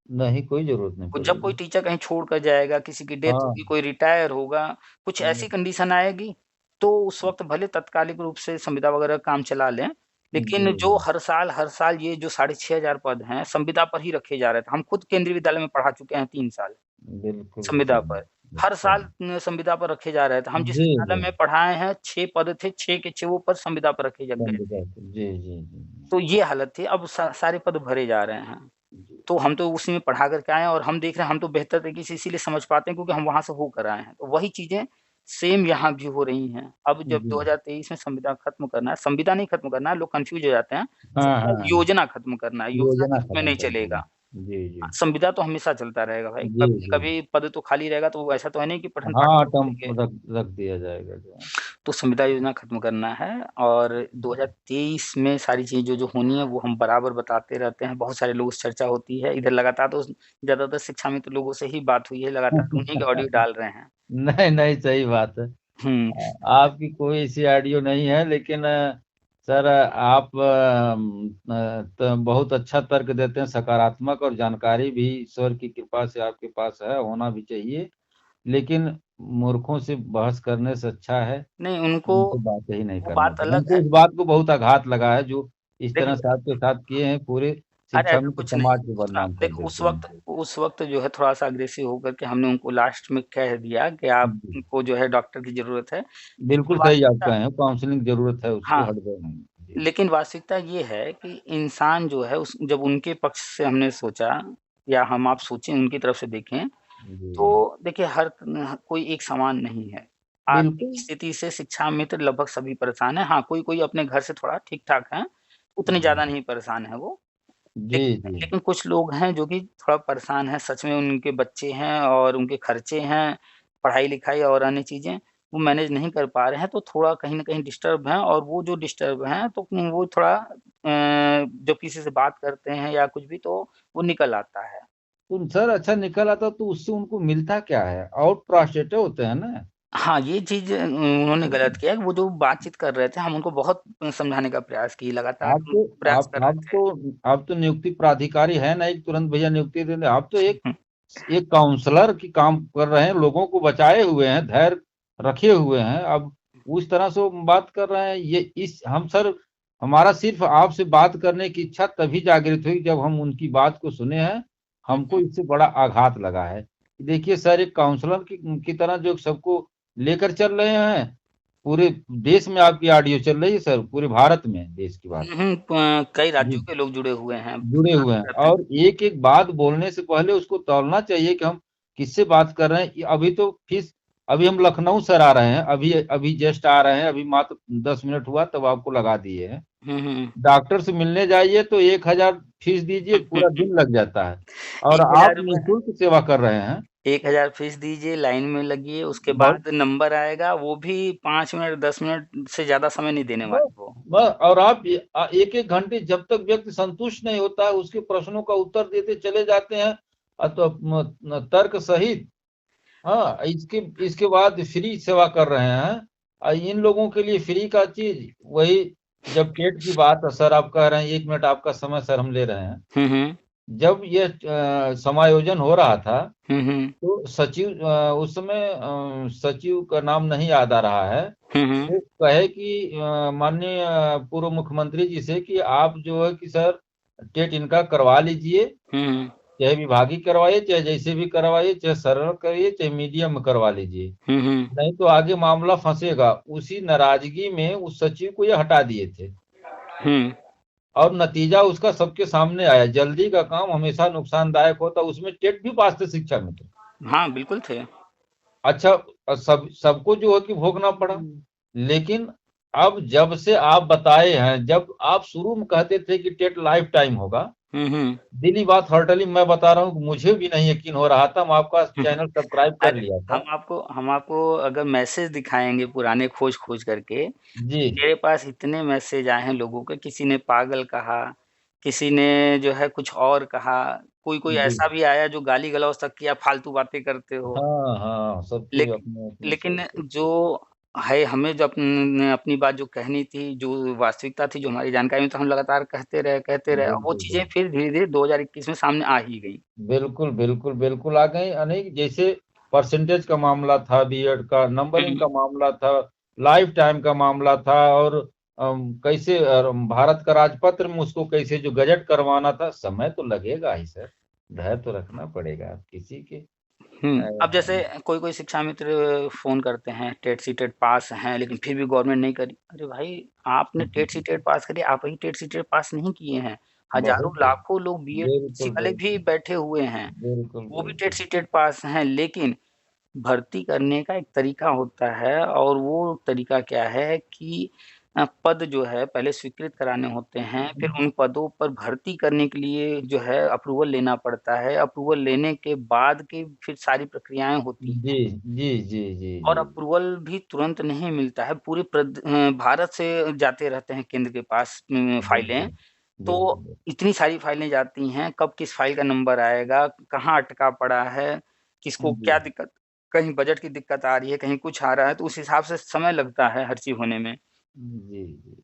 नहीं, कोई ज़रूरत नहीं वो जब कोई पड़ेगी। टीचर कहीं छोड़ कर जाएगा, किसी की डेथ हाँ। होगी, कोई रिटायर होगा, कुछ हुँ, ऐसी कंडीशन आएगी, तो उस वक़्त भले तात्कालिक रूप से संविदा वगैरह काम चला लें, जी, लेकिन जो हर साल ये जो 6,500 पद हैं, संविदा पर ही रखे जा रहे थे। हम खुद केंद्रीय विद्यालय में पढ़ा चुके हैं 3 साल, बिल्कुल संविदा सही। पर। हर अच्छा। साल संविदा पर रखे जा रहे थे। हम जिस जी, विद्यालय जी। में पढ़ाए हैं, 6 पद थे, 6 के 6 वो पद संविदा पर रखे ज गए थे। जी, जी, जी, जी। तो ये हालत थी, अब सारे पद भरे जा रहे हैं। जी। तो हम तो उसी में पढ़ा कर के आए हैं और हम देख रहे हैं, हम तो बेहतर तरीके से इसीलिए समझ पाते हैं क्योंकि हम वहाँ से होकर आए हैं। तो वही चीज़ें सेम यहाँ भी हो रही हैं। अब जब जी। 2023 में संविदा खत्म करना है, संविदा नहीं खत्म करना है, लोग कन्फ्यूज़ हो जाते हैं। हाँ, संविदा हाँ। योजना खत्म करना है, योजना के योजना रूप में खत्म नहीं कर दी। चलेगा। जी, जी। संविदा तो हमेशा चलता रहेगा भाई, जी, कभी जी। कभी पद तो खाली रहेगा तो ऐसा तो है नहीं कि पठन-पाठन हाँ, बंद टर्म करेंगे। रख रख दिया जाएगा जो है। तो संविदा योजना खत्म करना है और 2023 में सारी चीज़ें जो-जो होनी है वो हम बराबर बताते रहते हैं। बहुत सारे लोगों से चर्चा होती है। इधर लगातार तो ज़्यादातर शिक्षा में तो लोगों से ही बात हुई है, लगातार उन्हीं के ऑडियो डाल रहे हैं। नहीं, नहीं, सही बात है। हुँ, आपकी कोई ऐसी ऑडियो नहीं है लेकिन सर आप तो बहुत अच्छा तर्क देते हैं, सकारात्मक और जानकारी भी ईश्वर की कृपा से आपके पास है, होना भी चाहिए। लेकिन मूर्खों से बहस करने से अच्छा है, नहीं उनको उनसे बात ही नहीं वो करनी बात चाहिए। अलग हमको है। इस बात को बहुत आघात लगा है जो इस तरह देखिए से आपके साथ किए हैं, पूरे अरे शिक्षा ऐसा में कुछ नहीं, समाज को उसका बदनाम कर देखो देते हैं। उस वक़्त जो है थोड़ा-सा अग्रेसिव होकर के हमने उनको लास्ट में कह दिया कि जी। आपको जो है डॉक्टर की ज़रूरत है। इसके बिल्कुल बाद सही आप बेटा कहे हैं, काउंसलिंग ज़रूरत है उसको, हाँ। हट गए नहीं। जी। लेकिन वास्तविकता ये है कि इंसान जो है उस जब उनके पक्ष से हमने सोचा या हम आप सोचें उनकी तरफ से देखें, जी, तो देखिए हर कोई एक समान नहीं है। आर्थिक बिल्कुल। स्थिति से शिक्षा मित्र लगभग सभी परेशान हैं। हाँ, कोई-कोई अपने घर से थोड़ा ठीक-ठाक हैं, उतने ज़्यादा जी, नहीं परेशान हैं वो। जी, जी। लेकिन कुछ लोग हैं जो कि थोड़ा परेशान हैं, सच में उनके बच्चे हैं और उनके खर्चे हैं, पढ़ाई-लिखाई और अन्य चीज़ें, वो मैनेज नहीं कर पा रहे हैं, तो थोड़ा कहीं न कहीं डिस्टर्ब हैं और वो जो डिस्टर्ब हैं, तो वो थोड़ा जब किसी से बात करते हैं या कुछ भी तो वो निकल आता है। तो सर अच्छा निकल आता तो उससे उनको मिलता क्या है? आउट फ्रस्ट्रेटेड होते हैं ना। हाँ, ये चीज़ उन्होंने गलत किया कि वो जो बातचीत कर रहे थे, हम उनको बहुत समझाने का प्रयास किए, लगातार आप हम तो प्रयास कर रहे आप थे। तो आप तो नियुक्ति प्राधिकारी है ना, एक तुरंत भैया नियुक्ति दे दें। आप तो एक काउंसलर की काम कर रहे हैं, लोगों को बचाए हुए हैं, धैर्य रखे हुए हैं। अब उस तरह से वो बात कर रहे हैं, ये इस हम सर हमारा सिर्फ आपसे बात करने की इच्छा तभी जागृत हुई जब हम उनकी बात को सुने हैं। हुँ, हमको हुँ। इससे बड़ा आघात लगा है। देखिए सर, एक काउंसलर की तरह जो सबको लेकर चल रहे हैं, पूरे देश में आपकी ऑडियो चल रही है सर, पूरे भारत में, देश की बात। हुँ, हुँ, कई जी, राज्यों के लोग जुड़े हुए हैं, जुड़े हुए बात हैं करते हैं। और एक-एक बात बोलने से पहले उसको तौलना चाहिए कि हम किससे बात कर रहे हैं। अभी तो फीस अभी हम लखनऊ सर आ रहे हैं, अभी अभी जस्ट आ रहे हैं, अभी मात्र 10 मिनट हुआ तब आपको लगा दिए हैं। हुँ, हुँ। डॉक्टर से मिलने जाइए तो 1000 फीस दीजिए, पूरा दिन लग जाता है और आप ₹1000 निःशुल्क सेवा कर रहे हैं। 1000 फीस दीजिए, लाइन में लगिए, उसके बहुत बाद नंबर आएगा, वो भी 5 मिनट, 10 मिनट से ज़्यादा समय नहीं देने बस वाले वो। बस और आप एक-एक घंटे जब तक व्यक्ति संतुष्ट नहीं होता है, उसके प्रश्नों का उत्तर देते चले जाते हैं तो तर्क सहित। हाँ, इसके इसके बाद फ्री सेवा कर रहे हैं। इन लोगों के लिए फ्री का चीज वही। जब टेट की बात है सर, आप कह रहे हैं 1 मिनट आपका समय सर हम ले रहे हैं। हुँ, हुँ। जब ये समायोजन हो रहा था हुँ, हुँ। तो सचिव उस समय सचिव का नाम नहीं याद आ रहा है। हुँ, हुँ। वो कहे कि माननीय पूर्व मुख्यमंत्री जी से कि आप जो है कि सर टेट इनका करवा लीजिए, हुँ, हुँ। चाहे विभागीय करवाइए, चाहे जैसे भी करवाइए, चाहे सरल करिए, चाहे मीडियम में करवा लीजिए। हुँ, हुँ। नहीं तो आगे मामला फंसेगा। उसी नाराजगी में उस सचिव को ये हटा दिए थे हुँ। और नतीजा उसका सबके सामने आया। जल्दी का काम हमेशा नुकसानदायक होता, उसमें टेट भी पास थे शिक्षा मित्र। हाँ, बिल्कुल थे। अच्छा, सबको जो है कि भोगना पड़ा। लेकिन अब जब से आप बताए हैं, जब आप शुरू में कहते थे कि टेट लाइफ टाइम होगा, हुँ, हुँ। दिली बात हर्टली मैं बता रहा हूँ, मुझे भी नहीं यकीन हो रहा था। मैं आपका चैनल सब्सक्राइब कर अरे! लिया था। हम आपको अगर मैसेज दिखाएँगे पुराने खोज-खोज करके, जी, मेरे पास इतने मैसेज आए हैं लोगों के, किसी ने पागल कहा, किसी ने जो है कुछ और कहा, कोई-कोई जी। ऐसा भी आया जो गाली-गलौज तक किया, फालतू बातें करते हो। हाँ, हाँ, सबके लेक अपने-अपने लेकिन सोच होते जो हैं। है हमें जो अपनी बात जो कहनी थी, जो वास्तविकता थी, जो हमारी जानकारी में तो हम लगातार कहते रहे और वो बिल्कुल, चीज़ें बिल्कुल। फिर धीरे-धीरे 2021 में सामने आ ही गई। बिल्कुल, बिल्कुल, बिल्कुल आ गए। अनेक जैसे परसेंटेज का मामला था, बीएड का नंबरिंग हुँ, का मामला था, लाइफ टाइम का मामला था और कैसे भारत का राजपत्र में उसको कैसे जो गज़ट करवाना था, समय तो लगेगा ही सर। धैर्य तो रखना पड़ेगा किसी के। अब जैसे कोई-कोई शिक्षा मित्र फ़ोन करते हैं, टेट-सीटेट पास हैं, लेकिन फिर भी गवर्नमेंट नहीं करी। अरे भाई! आपने टेट-सीटेट पास करी, आप ही टेट-सीटेट पास नहीं किए हैं। हज़ारों, बहुत लाखों लोग बीएड एमएससी बिल्कुल, वाले भी बिल्कुल। बैठे हुए हैं, बिल्कुल, वो भी बिल्कुल। टेट-सीटेट पास हैं, लेकिन भर्ती करने का एक तरीका होता है और वो तरीका क्या है कि पद जो है पहले स्वीकृत कराने होते हैं, फिर उन पदों पर भर्ती करने के लिए जो है अप्रूवल लेना पड़ता है। अप्रूवल लेने के बाद की फिर सारी प्रक्रियाएँ होती जी, हैं जी, जी, जी, और जी। अप्रूवल भी तुरंत नहीं मिलता है। भारत से जाते रहते हैं केंद्र के पास फाइलें, बिल्कुल, तो बिल्कुल। इतनी सारी फाइलें जाती हैं, कब किस फाइल का नंबर आएगा, कहाँ अटका पड़ा है, किसको जी, क्या दिक्कत, कहीं बजट की दिक्कत आ रही है, कहीं कुछ आ रहा है, तो उस हिसाब से समय लगता है हर चीज़ होने में। जी, जी।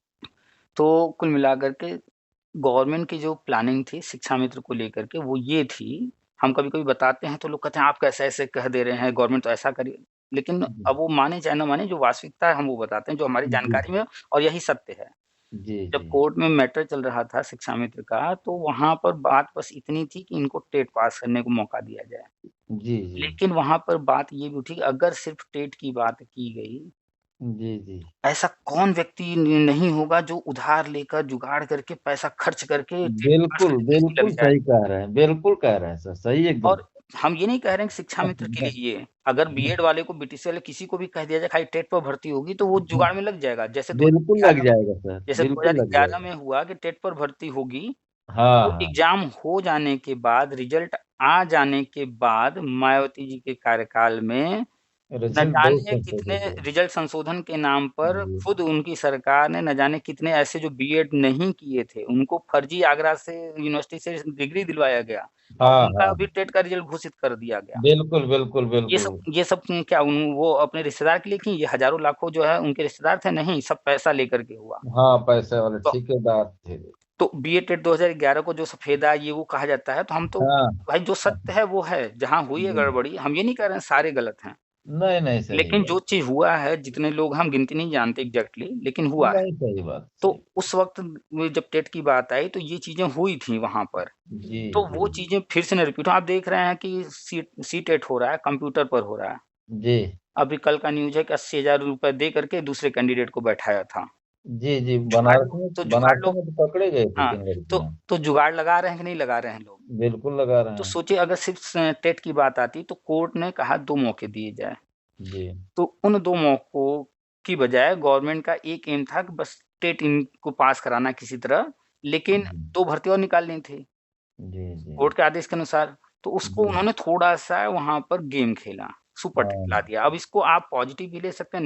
तो कुल मिलाकर के गवर्नमेंट की जो प्लानिंग थी शिक्षा मित्र को लेकर के वो ये थी, हम कभी-कभी बताते हैं तो लोग कहते हैं आप कैसे ऐसे कह दे रहे हैं, गवर्नमेंट तो ऐसा करी लेकिन जी, अब वो माने चाहे ना माने जो वास्तविकता है हम वो बताते हैं, जो हमारी जी, जानकारी में और यही सत्य है। जी, जब जी। कोर्ट में मैटर चल रहा था शिक्षा मित्र का, तो वहाँ पर बात बस इतनी थी कि इनको टेट पास करने को मौका दिया जाए। जी, जी। लेकिन वहाँ पर बात ये भी उठी कि अगर सिर्फ़ टेट की बात की गई, जी, जी। ऐसा कौन व्यक्ति नहीं होगा जो उधार लेकर, जुगाड़ करके, पैसा खर्च करके टेट पास बिल्कुल, करने के लिए लग बिल्कुल जाए। सही कह रहे हैं, बिल्कुल कह रहे हैं सर, सही एकदम। और हम ये नहीं कह रहे हैं कि शिक्षा मित्र के लिए ये, अगर बीएड वाले को, बीटीसी वाले किसी को भी कह दिया जाए खाली टेट पर भर्ती होगी तो वो जुगाड़ में लग जाएगा। जैसे बिल्कुल लग 2011 में जाएगा सर, जैसे बिल्कुल लग 2011 जाएगा। में हुआ कि टेट पर भर्ती होगी, हाँ, तो हाँ। एग्ज़ाम हो जाने के बाद, रिज़ल्ट आ जाने के बाद मायावती जी के कार्यकाल में न रिज़ल्ट बहुत जाने कितने संशोधित हुआ। रिज़ल्ट संशोधन के नाम पर जी। खुद उनकी सरकार ने न जाने कितने ऐसे जो बीएड नहीं किए थे, उनको फर्जी आगरा से यूनिवर्सिटी से डिग्री दिलवाया गया और हाँ, उनका हाँ। भी टेट का रिज़ल्ट घोषित कर दिया गया। बिल्कुल, बिल्कुल, ये बिल्कुल। सब ये सब क्या वो अपने रिश्तेदार के लिए की? ये हज़ारों लाखों जो है उनके रिश्तेदार थे? नहीं, सब पैसा लेकर के हुआ। हाँ, पैसे वाले तो ठेकेदार थे। तो बीए टेट 2011 को जो सफेदा ये वो कहा जाता है, तो हम तो हाँ। भाई जो सत्य है वो है, जहाँ हुई है जी। गड़बड़ी, हम ये नहीं कह रहे हैं सारे गलत हैं। नहीं, नहीं, सही लेकिन जो बात। चीज़ हुआ है, जितने लोग हम गिनती नहीं जानते एग्ज़ैक्टली लेकिन हुआ है। नहीं, सही बात, तो सही। उस वक़्त में जब टेट की बात आई तो ये चीज़ें हुई थी वहाँ पर। जी, तो जी, वो चीज़ें फिर से ना रिपीट हो। आप देख रहे हैं कि सी-टेट हो रहा है, कंप्यूटर पर हो रहा है। जी। अभी कल का न्यूज़ है कि ₹80,000 दे करके दूसरे कैंडिडेट को बैठाया था। जी, जी, जुगाड़ बनारस लोग में तो पकड़े गए थे हाँ, 3 तो लड़कियाँ। जुगाड़ लगा रहे हैं कि नहीं लगा रहे हैं लोग? बिल्कुल लगा रहे तो हैं। सोचिए अगर सिर्फ़ टेट की बात आती तो कोर्ट ने कहा 2 मौके दिए जाएँ। जी। तो उन 2 मौकों की बजाय गवर्नमेंट का एक एम था कि बस टेट इनको पास कराना किसी तरह, लेकिन जी। 2 भर्ती और निकालनी थी, जी, जी। कोर्ट के आदेश के अनुसार। तो उसको जी। उन्होंने थोड़ा-सा वहाँ पर गेम खेला, सुपर टेट ला हाँ। दिया। अब इसको आप पॉज़िटिव भी ले सकते हैं,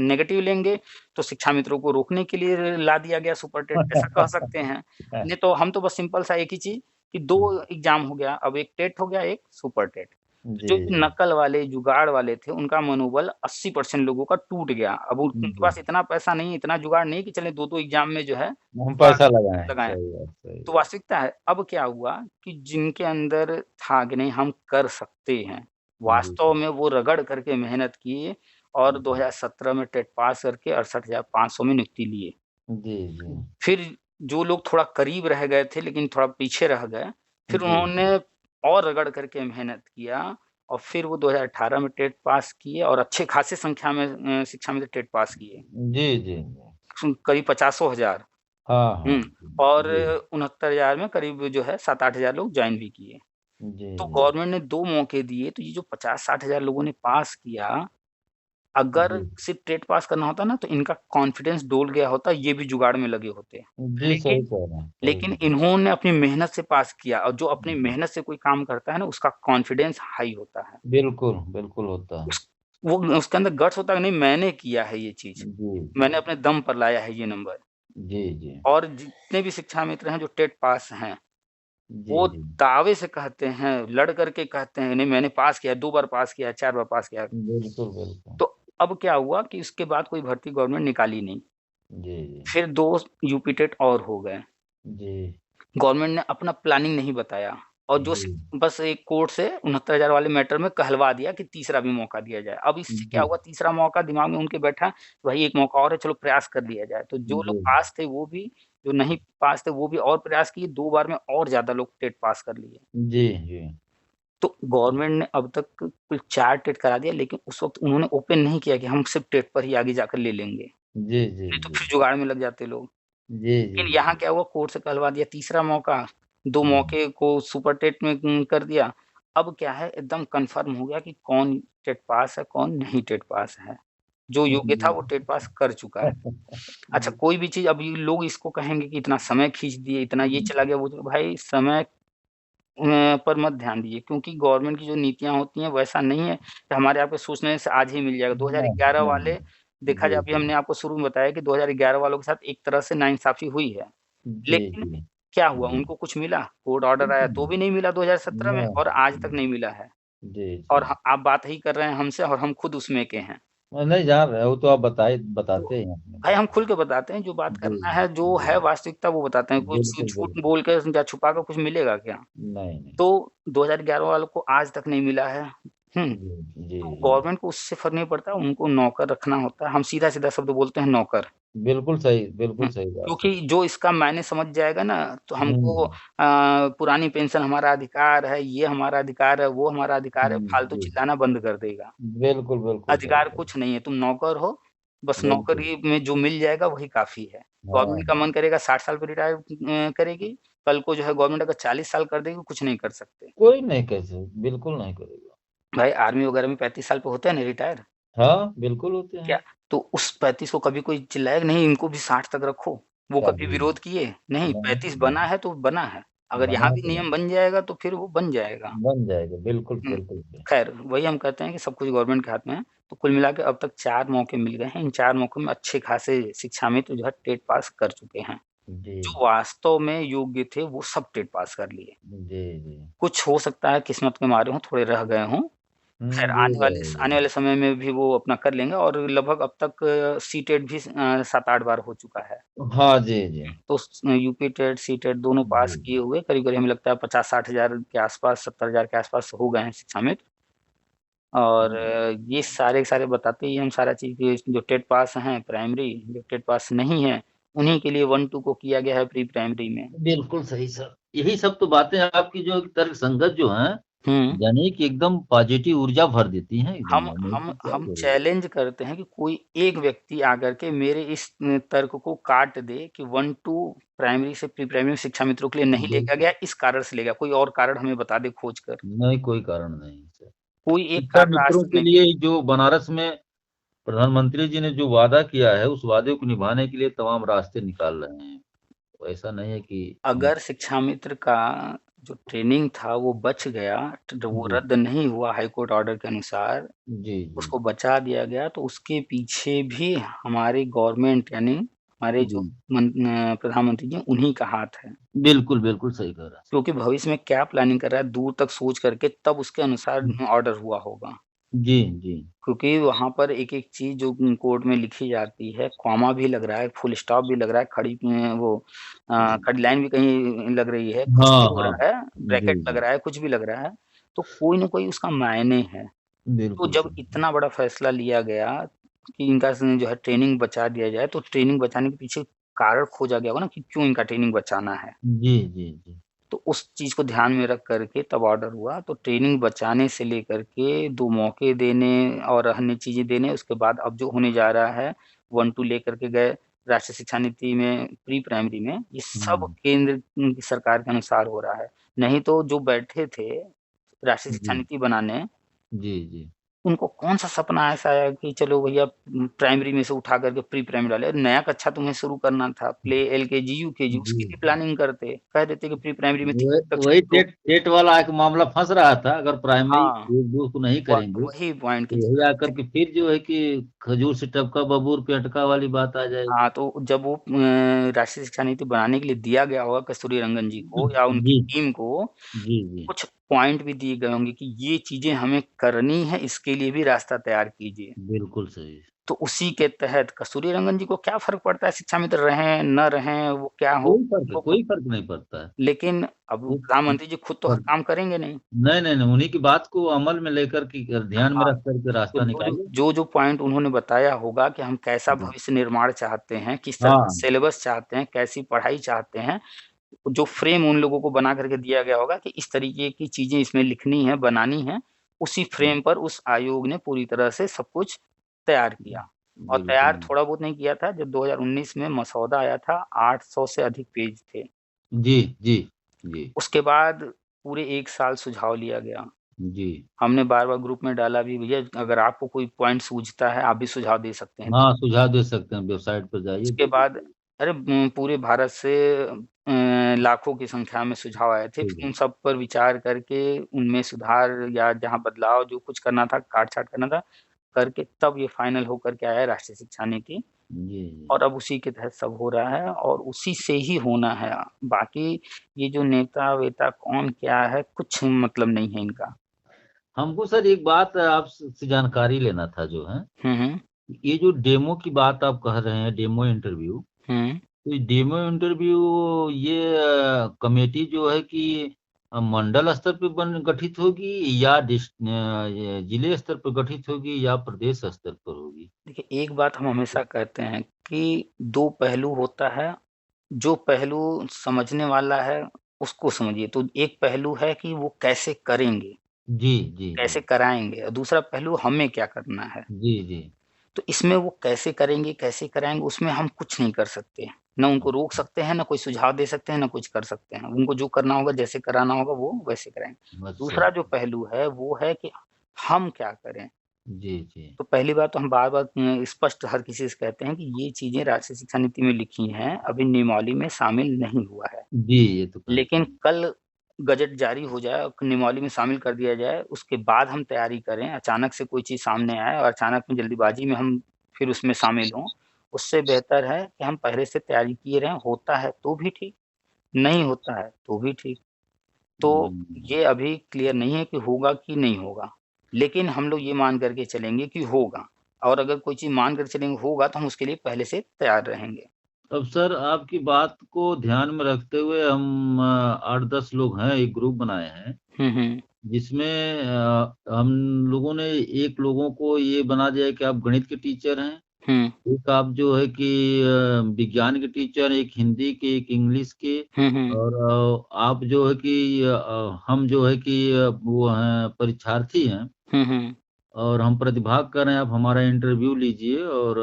नेगेटिव लेंगे तो शिक्षा मित्रों को रोकने के लिए ला दिया गया सुपर टेट, ऐसा कह सकते हैं। नहीं तो हम तो बस सिंपल सा एक ही चीज़ कि 2 एग्ज़ाम हो गया, अब एक टेट हो गया, एक सुपर टेट। जी, जो जी। नकल वाले, जुगाड़ वाले थे, उनका मनोबल 80% लोगों का टूट गया। अब उनके जी। पास इतना पैसा नहीं है, इतना जुगाड़ नहीं है कि चलें 2-2 एग्ज़ाम में जो है हम पास पैसा लगाएँ, लगाएँ। सही बात, सही तो बात। वास्तविकता है, अब क्या हुआ कि जिनके अंदर था कि नहीं हम कर सकते हैं, जी, वास्तव में वो रगड़ करके मेहनत किए और जी। 2017 में टेट पास करके 68,500 में नियुक्ति लिए। जी, जी। फिर जो लोग थोड़ा करीब रह गए थे लेकिन थोड़ा पीछे रह गए, फिर जी। उन्होंने और रगड़ करके मेहनत किया और फिर वो 2018 में टेट पास किए और अच्छे खासे संख्या में शिक्षा मित्र टेट पास किए। जी, जी। करीब पचासों हज़ार। हाँ, हुँ, हाँ। और जी। 69,000 में करीब जो है 7-8 हज़ार लोग जॉइन भी किए। जी, तो जी। गवर्नमेंट ने 2 मौके दिए, तो ये जो 50-60 हज़ार लोगों ने पास किया, अगर जी। सिर्फ़ टेट पास करना होता ना, तो इनका कॉन्फिडेंस डोल गया होता, ये भी जुगाड़ में लगे होते। जी, सही लेकिन कह रहे हैं, सही लेकिन कह रहे हैं। इन्होंने अपनी मेहनत से पास किया और जो अपनी जी। मेहनत से कोई काम करता है ना, उसका कॉन्फिडेंस हाई होता है। बिल्कुल, बिल्कुल होता है। उस वो उसके अंदर गट्स होता है कि नहीं मैंने किया है ये चीज़, जी, जी। मैंने अपने दम पर लाया है ये नंबर। जी, जी। और जितने भी शिक्षा मित्र हैं जो टेट पास हैं, जी, वो जी। दावे से कहते हैं, लड़ कर के कहते हैं, नहीं मैंने पास किया है, 2 बार पास किया है, 4 बार पास किया है। बिल्कुल, बिल्कुल। तो अब क्या हुआ कि उसके बाद कोई भर्ती गवर्नमेंट निकाली नहीं। जी, जी। फिर 2 यूपी टेट और हो गए। जी। गवर्नमेंट ने अपना प्लानिंग नहीं बताया और जो जी। बस एक कोर्ट से 69,000 वाले मैटर में कहलवा दिया कि तीसरा भी मौका दिया जाए। अब इससे क्या जी। हुआ तीसरा मौका दिमाग में उनके बैठा, भाई एक मौका और है चलो प्रयास कर लिया जाए। तो जो लोग जी। पास थे वो भी, जो नहीं पास थे वो भी और प्रयास किए, 2 बार में और ज़्यादा लोग टेट पास कर लिए। जी, जी। तो गवर्नमेंट ने अब तक कुल 4 टेट करा दिया लेकिन उस वक़्त उन्होंने ओपन नहीं किया कि हम सिर्फ़ टेट पर ही आगे जाकर ले लेंगे, जी, जी, नहीं तो जी। फिर जुगाड़ में लग जाते लोग। जी, जी, लेकिन यहाँ जी। क्या हुआ कोर्ट से कहलवा दिया तीसरा मौका, 2 हुँ। मौके को सुपर टेट में कर दिया। अब क्या है एकदम कन्फर्म हो गया कि कौन टेट पास है, कौन नहीं टेट पास है। जो योग्य था जी। वो टेट पास कर चुका है। अच्छा कोई भी चीज़ अभी लोग इसको कहेंगे कि इतना समय खींच दिए, इतना ये चला गया, वो भाई समय पर मत ध्यान दीजिए क्योंकि गवर्नमेंट की जो नीतियाँ होती हैं वैसा नहीं है कि हमारे आपके सोचने से आज ही मिल जाएगा। नहीं, 2011 नहीं। वाले देखा जाए जी, अभी जी। हमने आपको शुरू में बताया कि 2011 वालों के साथ एक तरह से नाइंसाफ़ी हुई है। जी, लेकिन जी। क्या हुआ जी। उनको कुछ मिला? कोर्ट ऑर्डर कुछ आया तो नहीं। भी नहीं मिला 2017 में और आज तक नहीं। नहीं मिला है। जी, और जी। आप बात ही कर रहे हैं हमसे और हम खुद उसमें के हैं। मैं नहीं जान रहा, वो तो आप तो बताते ही हैं अपनी भाई बात। हम खुल के बताते हैं, जो बात जी, करना है, जो जी। है वास्तविकता वो बताते हैं। कुछ बिल्कुल, झूठ बिल्कुल। बोल के या छुपा के कुछ मिलेगा क्या? नहीं, नहीं। तो 2011 वालों को आज तक नहीं मिला है। हुँ। जी, जी, तो जी। गवर्नमेंट को उससे फ़र्क नहीं पड़ता, उनको नौकर रखना होता है। हम सीधा-सीधा शब्द बोलते हैं नौकर। बिल्कुल हुँ, सही बात है। क्योंकि जो इसका मायने समझ जाएगा ना, तो हमको हुँ, पुरानी पेंशन हमारा अधिकार है, ये हमारा अधिकार है, वो हमारा अधिकार है, हुँ, फालतू जी। चिल्लाना बंद कर देगा। बिल्कुल, बिल्कुल सही अधिकार कहा। कुछ नहीं है, तुम नौकर हो, बस बिल्कुल। नौकरी में जो मिल जाएगा वही काफ़ी है। हाँ, गवर्नमेंट का मन करेगा 60 साल पे रिटायर करेगी, कल को जो है गवर्नमेंट अगर 40 साल कर देगी, कुछ नहीं कर सकते। कोई नहीं कैसे बिल्कुल नहीं करेगा। भाई आर्मी वगैरह में 35 साल पे होते हैं ना रिटायर, हाँ, बिल्कुल होते क्या? हैं। तो उस 35 को कभी कोई चिल्लाएगा नहीं इनको भी 60 तक रखो, वो कभी कभी विरोध किए? नहीं, नहीं, 35 बना नहीं, है तो बना है। अगर बना यहाँ है भी तो नियम बना, बन जाएगा तो फिर वो बन जाएगा। बन जाएगा, बिल्कुल, हुँ, बिल्कुल सही। खैर वही हम कहते हैं कि सब कुछ गवर्नमेंट के हाथ में है। तो कुल मिला के अब तक 4 मौके मिल गए हैं, इन 4 मौकों में अच्छे खासे शिक्षामित्र जो है टेट पास कर चुके हैं। जी, जो वास्तव में योग्य थे वो सब टेट पास कर लिए। जी, जी। कुछ हो सकता है किस्मत के मारे हों, थोड़े रह गए हों। खैर हो आने जाएगा। वाले समय में भी वो अपना कर लेंगे और लगभग अब तक सीटेट भी 7-8 बार हो चुका है। हाँ, जी, जी, तो यूपी टेट, सी टेट दोनों पास जी, किए हुए करीब-करीब हमें लगता है 50-60 हज़ार के आस-पास, 70 हज़ार के आस-पास हो गए हैं शिक्षामित्र। और जी, ये सारे के सारे बताते ही हम सारा चीज़ कि जो टेट पास हैं प्राइमरी, जो टेट पास नहीं है, उन्हीं के लिए 1-2 को किया गया है प्री प्राइमरी में। बिल्कुल सही सर। यही सब तो बातें आपकी जो तर्कसंगत जो हैं, हुँ। यानी कि एकदम पॉजिटिव ऊर्जा भर देती हैं एकदम, हम हमें हम इसकी क्या हम जरूरत। चैलेंज करते हैं कि कोई एक व्यक्ति आकर के मेरे इस तर्क को काट दे कि 1-2 प्राइमरी से प्री प्राइमरी शिक्षा मित्रों के लिए नहीं लेके बिल्कुल, गया, इस कारण से ले गया। कोई और कारण हमें बता दे खोज कर। नहीं कोई कारण नहीं सर। कोई एक शिक्षा कारण आज मित्रों तक के नहीं लिए जो बनारस में प्रधानमंत्री जी ने जो वादा किया है, उस वादे को निभाने के लिए तमाम रास्ते निकाल रहे हैं। तो ऐसा नहीं है कि हम। अगर शिक्षा मित्र का जो ट्रेनिंग था वो बच गया, ट वो जी, रद्द नहीं हुआ हाई कोर्ट ऑर्डर के अनुसार, जी, जी, उसको बचा दिया गया तो उसके पीछे भी हमारी गवर्नमेंट यानी हमारे जो जी, प्रधानमंत्री जी हैं, उन्हीं का हाथ है। बिल्कुल, बिल्कुल सही कह रहा क्योंकि भविष्य में क्या प्लानिंग कर रहा है दूर तक सोच करके तब उसके अनुसार है। ऑर्डर हुआ होगा। जी, जी, क्योंकि वहाँ पर एक-एक चीज़ जो कोड में लिखी जाती है, कॉमा भी लग रहा है, फुल स्टॉप भी लग रहा है, खड़ी लाइन भी कहीं लग रही है, कुछ भी हाँ, हो हाँ, रहा है, जी, ब्रैकेट लग जी, रहा है, कुछ भी लग रहा है, तो कोई न कोई उसका मायने है। तो बिल्कुल जब सही। इतना बड़ा फैसला लिया गया कि इनका जो है ट्रेनिंग बचा दिया जाए, तो ट्रेनिंग बचाने के पीछे कारण खोजा गया होगा ना कि क्यों इनका ट्रेनिंग बचाना है। जी, जी, जी, तो उस चीज़ को ध्यान में रख कर के तब ऑर्डर हुआ, तो ट्रेनिंग बचाने से लेकर के 2 मौके देने और अन्य चीज़ें देने, उसके बाद अब जो होने जा रहा है 1-2 लेकर के गए राष्ट्रीय शिक्षा नीति में प्री प्राइमरी में, ये सब हुँ, केंद्र की सरकार के अनुसार हो रहा है। नहीं तो जो बैठे थे राष्ट्रीय शिक्षा जी, नीति बनाने, जी, जी, उनको कौन-सा सपना ऐसा आया कि चलो भैया प्राइमरी में से उठा करके प्री प्राइमरी डाले। नया कक्षा तुम्हें शुरू करना था, प्ले, एलकेजी, यूकेजी जी, उसकी भी जी। प्लानिंग करते। कह देते कि प्री प्राइमरी में 3 कक्षा वही तो टेट टेट वाला एक मामला फंस रहा था, अगर प्राइमरी हाँ, 1-2 को नहीं करेंगे, वही पॉइंट तो की यही आकर के फिर जो है कि खजूर से टपका बबूर पे अटका वाली बात आ जाएगी। हाँ, तो जब वो राष्ट्रीय शिक्षा नीति बनाने के लिए दिया गया होगा कस्तूरी रंगन जी को या उनकी जी, टीम को, जी, जी, कुछ पॉइंट भी दिए गए होंगे कि ये चीज़ें हमें करनी है, इसके लिए भी रास्ता तैयार कीजिए। बिल्कुल सही। तो उसी के तहत कस्तूरी रंगन जी को क्या फ़र्क पड़ता है शिक्षा मित्र रहें, न रहें, वो क्या हो, उनको कोई फ़र्क नहीं पड़ता है। लेकिन अब वो प्रधानमंत्री जी खुद तो हर पर काम करेंगे नहीं। नहीं, नहीं, नहीं, उन्हीं की बात को अमल में लेकर के ध्यान में हाँ, रख कर के तो रास्ता निकालिए। जो पॉइंट उन्होंने बताया होगा कि हम कैसा जी। भविष्य निर्माण चाहते हैं, किस तरह का हाँ, सिलेबस चाहते हैं, कैसी पढ़ाई चाहते हैं, जो फ्रेम उन लोगों को बना करके दिया गया होगा कि इस तरीके की चीज़ें इसमें लिखनी है, बनानी है, उसी फ्रेम पर उस आयोग ने पूरी तरह से सब कुछ तैयार किया। और तैयार बिल्कुल। थोड़ा बहुत नहीं किया था, जब 2019 में मसौदा आया था, 800 से अधिक पेज थे। जी, जी, जी, उसके बाद पूरे 1 साल सुझाव लिया गया। जी। हमने बार-बार ग्रुप में डाला भी, भैया अगर आपको कोई पॉइंट सूझता है, आप भी सुझाव दे सकते हैं। हाँ, सुझाव दे सकते हैं, वेबसाइट पर जाइए उसके दे बाद दीजिए। अरे पूरे भारत से लाखों की संख्या में सुझाव आए थे। फिर उन सुझाव। सब पर विचार करके उनमें सुधार या जहाँ बदलाव जो कुछ करना था, काट-छाँट करना था, करके तब ये फाइनल होकर के आया राष्ट्रीय शिक्षा नीति जी, जी। और अब उसी के तहत सब हो रहा है और उसी से ही होना है। बाकी ये जो नेता-वेता कौन क्या है, कुछ मतलब नहीं है इनका। हमको सर एक बात आपसे जानकारी लेना था जो है, हुँ, हुँ। ये जो डेमो की बात आप कह रहे हैं, डेमो इंटरव्यू, हुँ। तो ये डेमो इंटरव्यू ये कमेटी जो है कि मंडल स्तर पे बन गठित होगी या ये जिले स्तर पर गठित होगी या प्रदेश स्तर पर होगी? देखिए, एक बात हम हमेशा कहते हैं कि 2 पहलू होता है, जो पहलू समझने वाला है, उसको समझिए। तो एक पहलू है कि वो कैसे करेंगे, जी, जी, जी। कैसे कराएँगे और दूसरा पहलू हमें क्या करना है। जी, जी। तो इसमें वो कैसे करेंगे, कैसे कराएँगे, उसमें हम कुछ नहीं कर सकते। ना उनको रोक सकते हैं, ना कोई सुझाव दे सकते हैं, ना कुछ कर सकते हैं। उनको जो करना होगा, जैसे कराना होगा, वो वैसे कराएँगे। अच्छा। दूसरा जो पहलू है, वो है कि हम क्या करें? जी, जी। तो पहली बात तो हम बार-बार स्पष्ट हर किसी से कहते हैं कि ये चीज़ें राष्ट्रीय शिक्षा नीति में लिखी हैं, अभी नियमावली में शामिल नहीं हुआ है। जी, ये तो कहते लेकिन हैं। कल गज़ट जारी हो जाए और नियमावली में शामिल कर दिया जाए, उसके बाद हम तैयारी करें, अचानक से कोई चीज़ सामने आए और अचानक में जल्दीबाज़ी में हम फिर उसमें शामिल हों, उससे बेहतर है कि हम पहले से तैयारी किए रहें, होता है तो भी ठीक, नहीं होता है तो भी ठीक। तो हुँ। ये अभी क्लियर नहीं है कि होगा कि नहीं होगा, लेकिन हम लोग ये मान कर के चलेंगे कि होगा और अगर कोई चीज़ मान कर चलेंगे होगा, तो हम उसके लिए पहले से तैयार रहेंगे। अब सर आपकी बात को ध्यान में रखते हुए हम 8-10 लोग हैं, एक ग्रुप बनाए हैं, हुँ, हुँ। जिसमें हम लोगों ने एक लोगों को ये बना दिया है कि आप गणित के टीचर हैं, हुँ। एक आप जो है कि विज्ञान के टीचर, एक हिंदी के, एक इंग्लिश के हुँ, हुँ। और आप जो है कि हम जो है कि वो हैं परीक्षार्थी हैं हुँ, हुँ। और हम प्रतिभाग कर रहे हैं, आप हमारा इंटरव्यू लीजिए और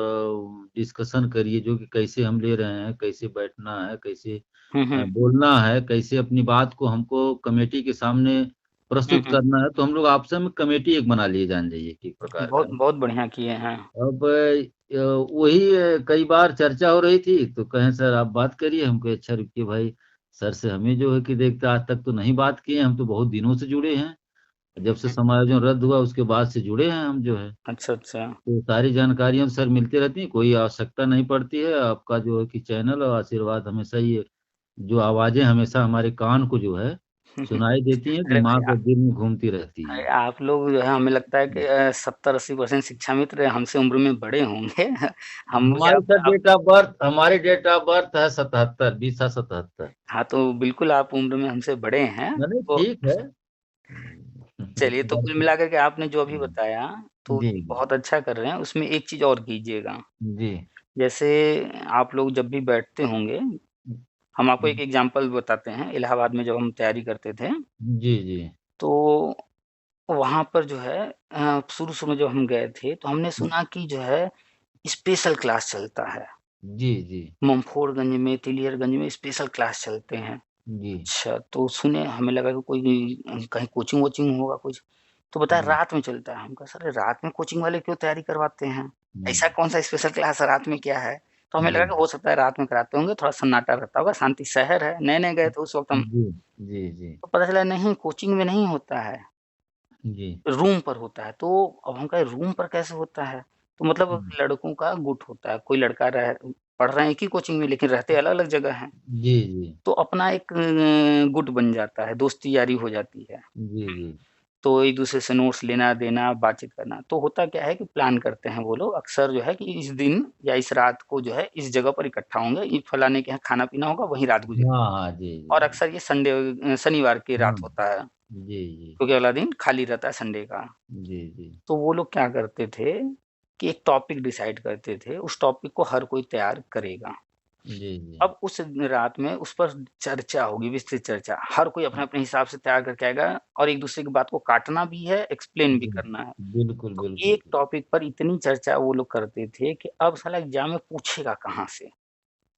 डिस्कशन करिए जो कि कैसे हम ले रहे हैं, कैसे बैठना है, कैसे हुँ, हुँ। बोलना है, कैसे अपनी बात को हमको कमेटी के सामने हुँ, प्रस्तुत हुँ। करना है, तो हम लोग आपस में कमेटी एक बना लिए जान जाइए कि एक प्रकार बहुत का। बहुत बढ़िया किए हैं। अब वही कई बार चर्चा हो रही थी, तो कहें सर आप बात करिए, हम कहे अच्छा रुकिए भाई, सर से हमें जो है कि देखते आज तक तो नहीं बात किए, हम तो बहुत दिनों से जुड़े हैं। जब से हुँ। समायोजन रद्द हुआ उसके बाद से जुड़े हैं हम जो है। अच्छा, अच्छा। तो सारी जानकारियाँ सर मिलती रहती हैं, कोई आवश्यकता नहीं पड़ती है। आपका जो है कि चैनल और आशीर्वाद हमेशा ये जो आवाज़ें हमेशा हमारे कान को जो है सुनाई देती हैं, अरे भाई दिमाग और दिल में घूमती रहती अरे हैं। आप लोग जो है हमें लगता है कि 70-80% शिक्षा मित्र हमसे उम्र में बड़े होंगे। हम मुझे हमारी सर आप डेट ऑफ बर्थ हमारी डेट ऑफ बर्थ है 77 2077। हाँ, तो बिल्कुल आप उम्र में हमसे बड़े हैं। नहीं तो ठीक है। चलिए तो कुल मिलाकर के आपने जो अभी जी, बताया, तो जी, बहुत अच्छा कर रहे हैं। उसमें एक चीज़ और कीजिएगा, जी, जैसे आप लोग जब भी बैठते होंगे, हम आपको एक एग्ज़ाम्पल बताते हैं। इलाहाबाद में जब हम तैयारी करते थे, जी, जी, तो वहाँ पर जो है शुरू-शुरू में जब हम गए थे, तो हमने सुना कि जो है स्पेशल क्लास चलता है। जी, जी, मुंफोड़गंज में, तिलियरगंज में स्पेशल क्लास चलते हैं। जी, अच्छा, तो सुने हमें लगा कि कोई कहीं कोचिंग-वोचिंग होगा कुछ, तो बताया जी, रात में चलता है। हम कहा सर रात में कोचिंग वाले क्यों तैयारी करवाते हैं? हुँ, ऐसा कौन-सा स्पेशल क्लास है, रात में क्या है? तो हमें जी, लगा कि हो सकता है रात में कराते होंगे, थोड़ा सन्नाटा रहता होगा, शांति शहर है, नए-नए गए थे उस वक़्त हम। जी, जी, जी, तो पता चला नहीं कोचिंग में नहीं होता है, जी, रूम पर होता है। तो अब हम कहे रूम पर कैसे होता है? तो मतलब हुँ, लड़कों का गुट होता है, कोई लड़का पढ़ रहे हैं एक ही कोचिंग में लेकिन रहते अलग-अलग जगह हैं। जी, जी, तो अपना एक गुट बन जाता है, दोस्ती यारी हो जाती है। जी, जी, तो एक-दूसरे से नोट्स लेना-देना, बातचीत करना। तो होता क्या है कि प्लान करते हैं वो लोग अक्सर जो है कि इस दिन या इस रात को जो है इस जगह पर इकट्ठा होंगे, ये फलाने के यहाँ खाना-पीना होगा, वहीं रात गुज़रेगी। हाँ, हाँ, जी, और जी, अक्सर ये शनिवार की हाँ, रात होता है, जी, जी, क्योंकि अगला दिन खाली रहता है संडे का। जी, जी, तो वो लोग क्या करते थे कि एक टॉपिक डिसाइड करते थे, उस टॉपिक को हर कोई तैयार करेगा। जी, जी, अब उस रात में उस पर चर्चा होगी, विस्तृत चर्चा। हर कोई अपने-अपने हिसाब से तैयार करके आएगा और एक-दूसरे की बात को काटना भी है, एक्सप्लेन भी जी, करना है। बिल्कुल, तो बिल्कुल, एक टॉपिक पर इतनी चर्चा वो लोग करते थे कि अब साला एग्ज़ाम में पूछेगा कहाँ से?